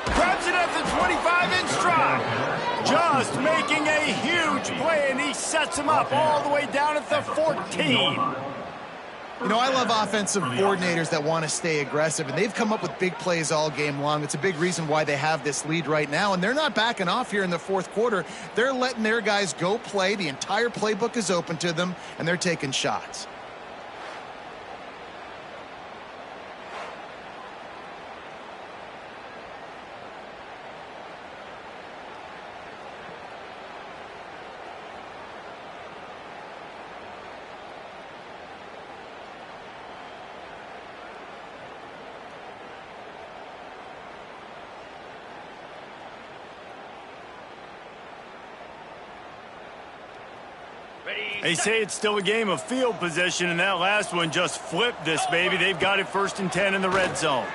Grabs it at the 25 in stride. Just making a huge play, and he sets him up all the way down at the 14. You know, I love offensive coordinators that want to stay aggressive, and they've come up with big plays all game long. It's a big reason why they have this lead right now, and they're not backing off here in the 4th quarter. They're letting their guys go play. The entire playbook is open to them, and they're taking shots. They say it's still a game of field position, and that last one just flipped this baby. They've got it 1st and 10 in the red zone.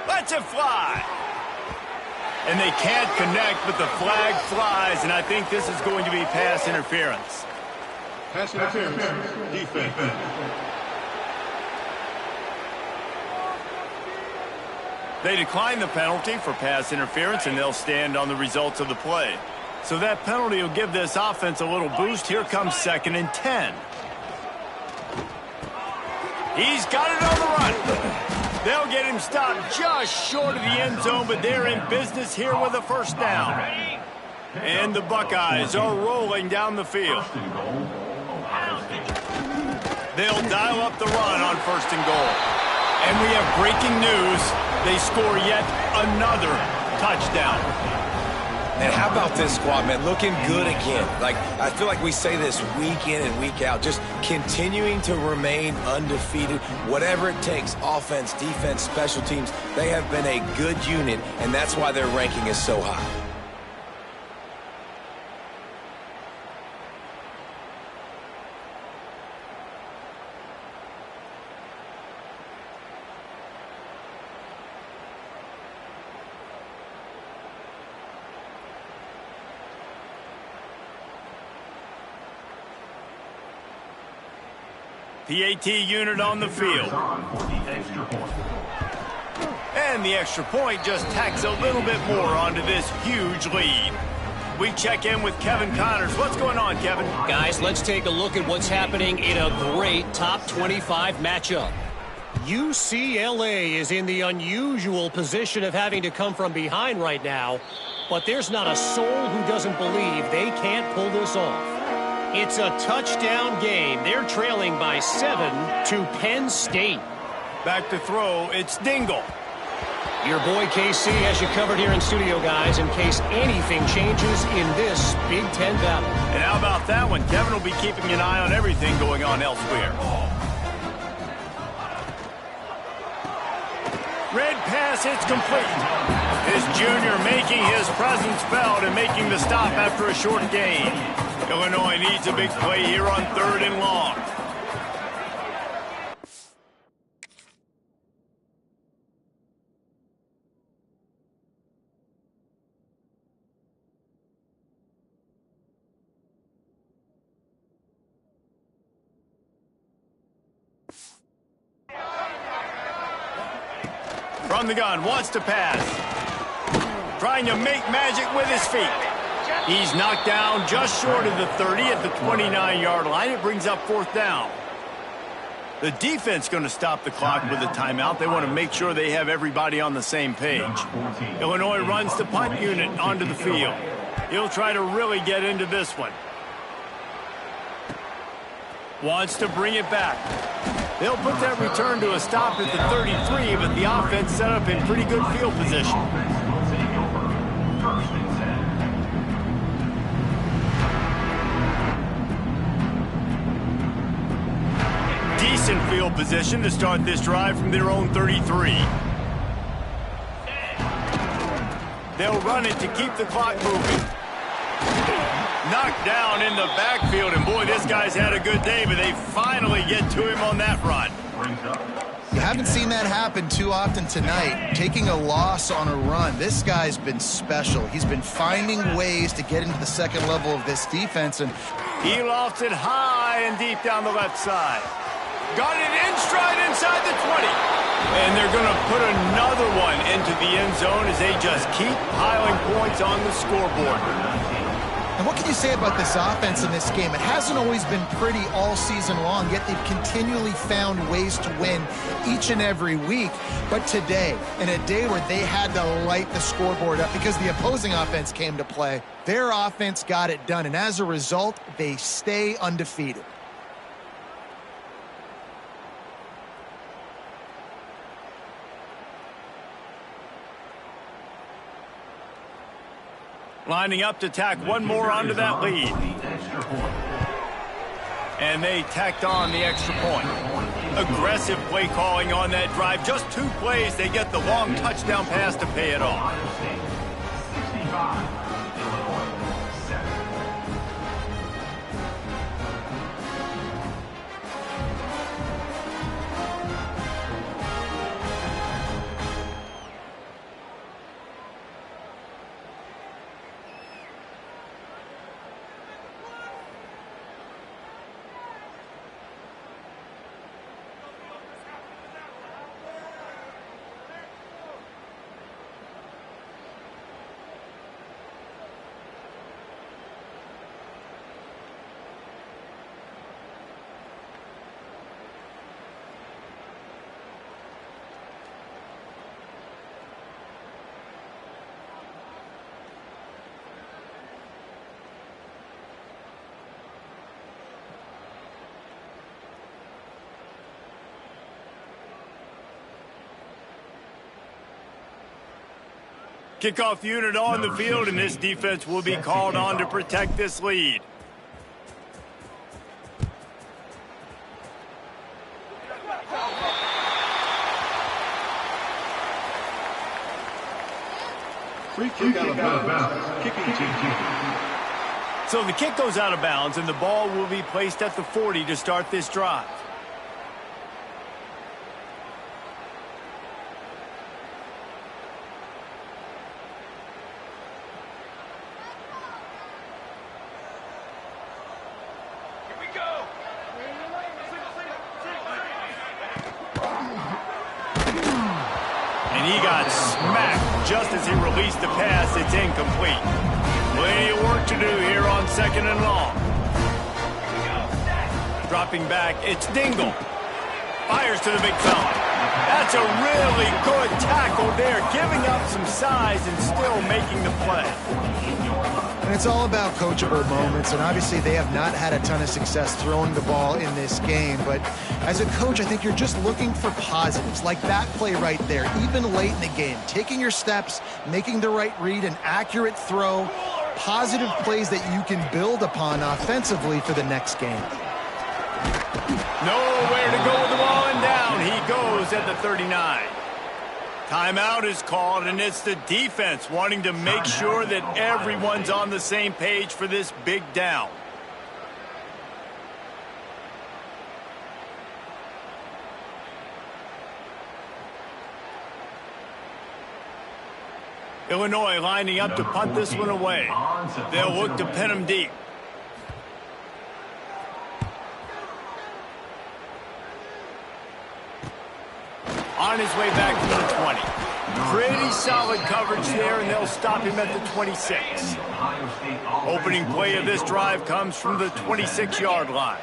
Lets it fly. And they can't connect, but the flag flies, and I think this is going to be pass interference. Pass interference. Defense. They decline the penalty for pass interference, and they'll stand on the results of the play. So that penalty will give this offense a little boost. Here comes 2nd and 10. He's got it on the run. They'll get him stopped just short of the end zone, but they're in business here with a 1st down. And the Buckeyes are rolling down the field. They'll dial up the run on 1st and goal. And we have breaking news. They score yet another touchdown. And how about this squad, man? Looking good again. Like, I feel like we say this week in and week out, just continuing to remain undefeated. Whatever it takes, offense, defense, special teams, they have been a good unit, and that's why their ranking is so high. PAT unit on the field. And the extra point just tacks a little bit more onto this huge lead. We check in with Kevin Connors. What's going on, Kevin? Guys, let's take a look at what's happening in a great top 25 matchup. UCLA is in the unusual position of having to come from behind right now, but there's not a soul who doesn't believe they can't pull this off. It's a touchdown game. They're trailing by 7 to Penn State. Back to throw, it's Dingle. Your boy KC has you covered here in studio, guys, in case anything changes in this Big Ten battle. And how about that one? Kevin will be keeping an eye on everything going on elsewhere. Red pass, it's complete. His junior making his presence felt and making the stop after a short gain. Illinois needs a big play here on 3rd and long. From the gun, wants to pass. Trying to make magic with his feet. He's knocked down just short of the 30 at the 29-yard line. It brings up 4th down. The defense going to stop the clock with a timeout. They want to make sure they have everybody on the same page. Illinois runs the punt unit onto the field. He'll try to really get into this one. Wants to bring it back. They'll put that return to a stop at the 33, but the offense set up in pretty good field position. Decent field position to start this drive from their own 33. They'll run it to keep the clock moving. Knocked down in the backfield, and boy, this guy's had a good day, but they finally get to him on that run. You haven't seen that happen too often tonight, taking a loss on a run. This guy's been special. He's been finding ways to get into the second level of this defense, and he lofts it high and deep down the left side. Got it in stride inside the 20. And they're going to put another one into the end zone as they just keep piling points on the scoreboard. And what can you say about this offense in this game? It hasn't always been pretty all season long, yet they've continually found ways to win each and every week. But today, in a day where they had to light the scoreboard up because the opposing offense came to play, their offense got it done. And as a result, they stay undefeated. Lining up to tack one more onto that lead. And they tacked on the extra point. Aggressive play calling on that drive. Just 2 plays, they get the long touchdown pass to pay it off. 65, Illinois, 7. Kickoff unit on the field, and this defense will be called on to protect this lead. Free kick out of bounds. Kicking team. So the kick goes out of bounds, and the ball will be placed at the 40 to start this drive. And he got smacked just as he released the pass. It's incomplete. Plenty of work to do here on 2nd and long. Dropping back, it's Dingle. Fires to the big fella. That's a really good tackle there, giving up some size and still making the play. And it's all about coachable moments, and obviously they have not had a ton of success throwing the ball in this game. But as a coach, I think you're just looking for positives, like that play right there, even late in the game. Taking your steps, making the right read, an accurate throw, positive plays that you can build upon offensively for the next game. Nowhere to go with the ball, and down he goes at the 39. Timeout is called, and it's the defense wanting to make sure that everyone's on the same page for this big down. Illinois lining up to punt this one away. They'll look to pin him deep. on his way back to the 20. Pretty solid coverage there, and they'll stop him at the 26. Opening play of this drive comes from the 26-yard line.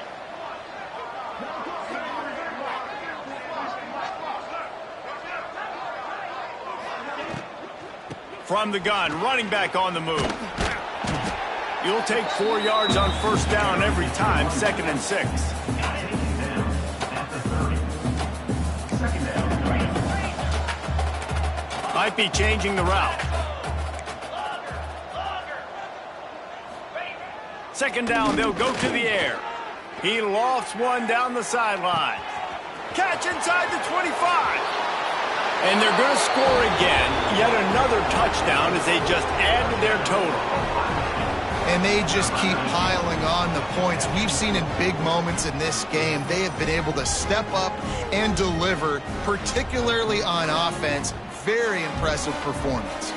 From the gun, running back on the move. You'll take 4 yards on first down every time, 2nd and 6. Might be changing the route. 2nd down, they'll go to the air. He lofts one down the sideline. Catch inside the 25. And they're going to score again. Yet another touchdown as they just add to their total. And they just keep piling on the points. We've seen in big moments in this game, they have been able to step up and deliver, particularly on offense. Very impressive performance.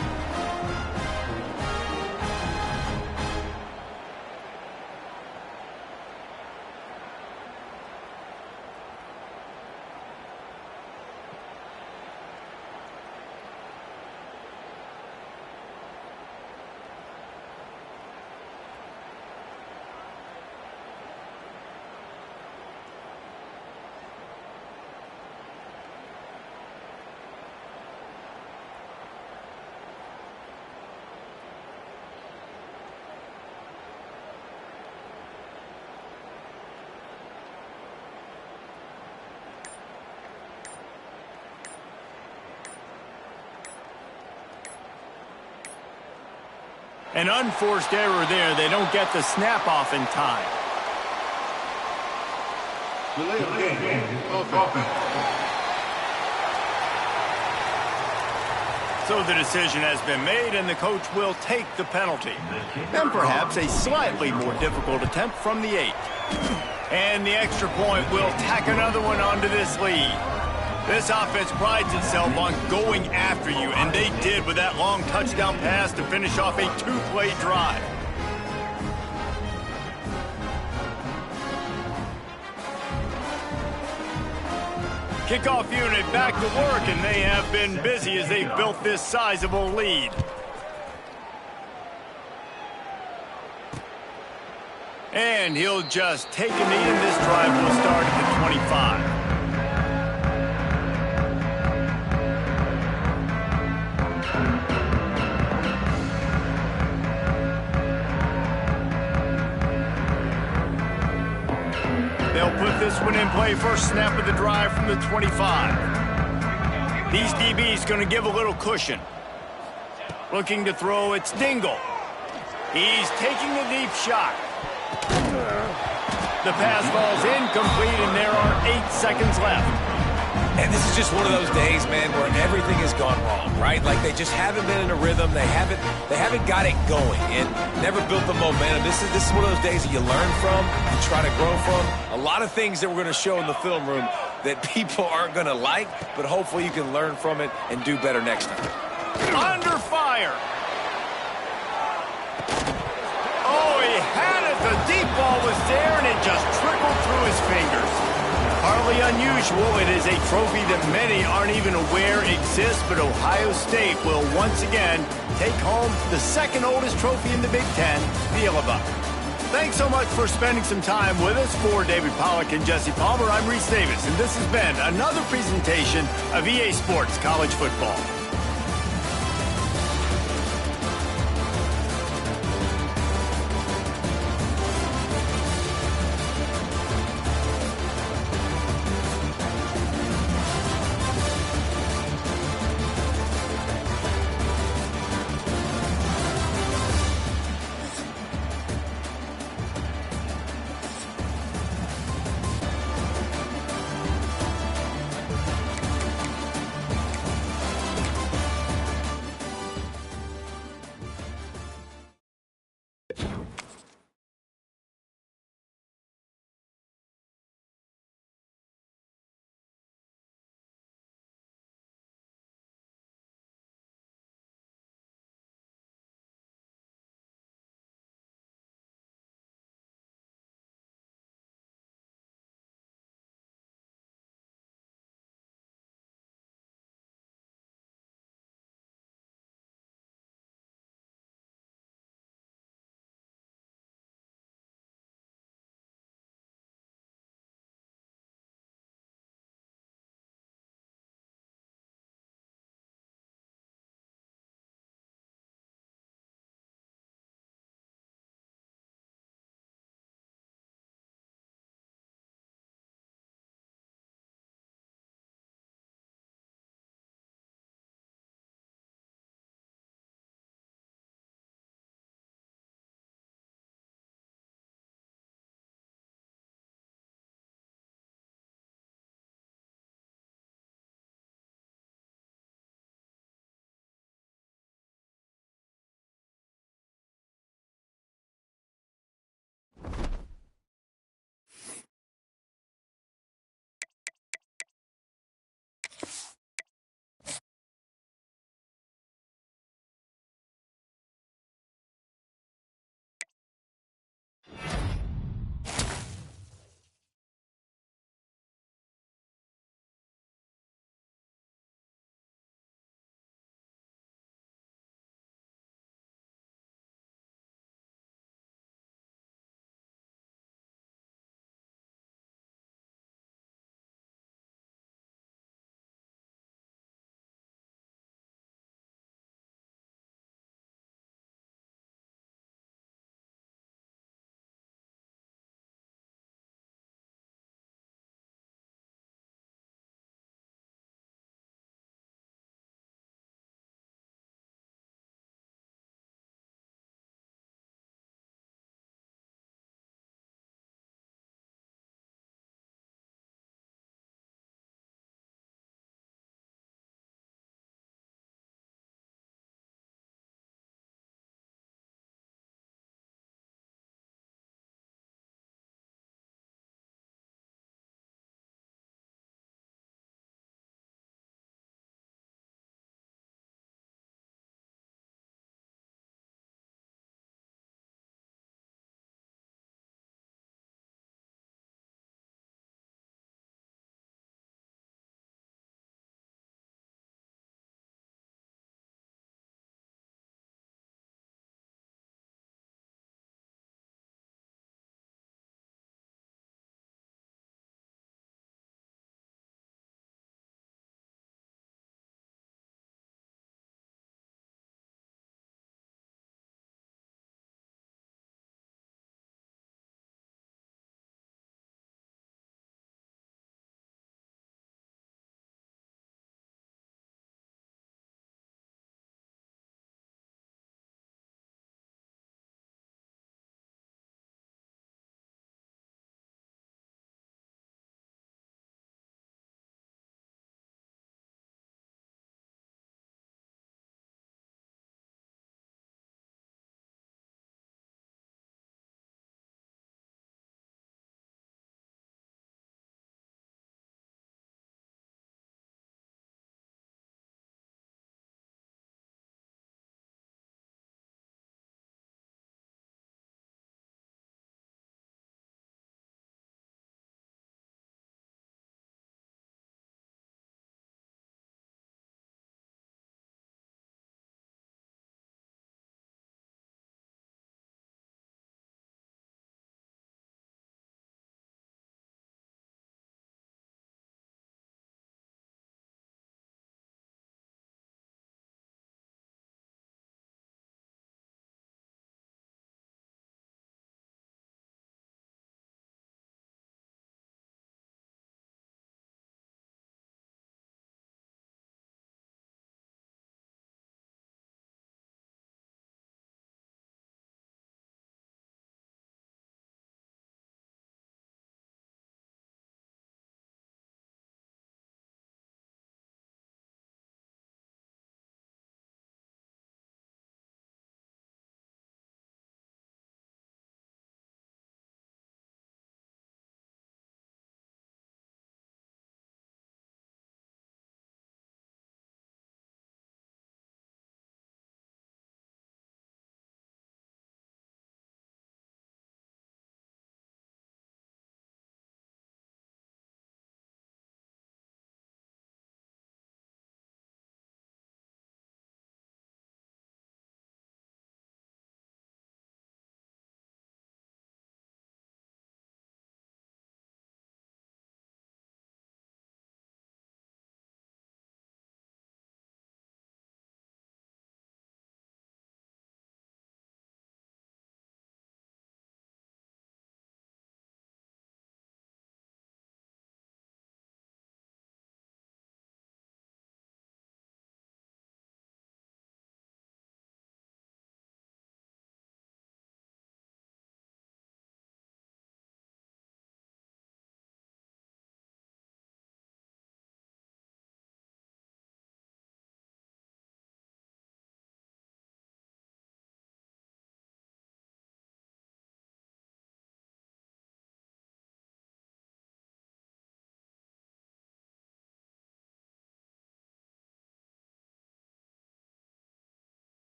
An unforced error there. They don't get the snap off in time. So the decision has been made, and the coach will take the penalty. And perhaps a slightly more difficult attempt from the 8. And the extra point will tack another one onto this lead. This offense prides itself on going after you, and they did with that long touchdown pass to finish off a 2-play drive. Kickoff unit back to work, and they have been busy as they've built this sizable lead. And he'll just take a knee, and this drive will start at the 25. They'll put this one in play. First snap of the drive from the 25. These DBs going to give a little cushion. Looking to throw, it's Dingle. He's taking a deep shot. The pass ball's incomplete, and there are 8 seconds left. And this is just one of those days, man, where everything has gone wrong, right? Like they just haven't been in a rhythm. They haven't got it going and never built the momentum. This is one of those days that you learn from, you try to grow from. A lot of things that we're going to show in the film room that people aren't going to like, but hopefully you can learn from it and do better next time. Under fire. Oh, he had it. The deep ball was there, and it just trickled through his fingers. Hardly unusual. It is a trophy that many aren't even aware exists, but Ohio State will once again take home the second oldest trophy in the Big Ten, the Yellow Buck. Thanks so much for spending some time with us. For David Pollack and Jesse Palmer, I'm Reese Davis, and this has been another presentation of EA Sports College Football.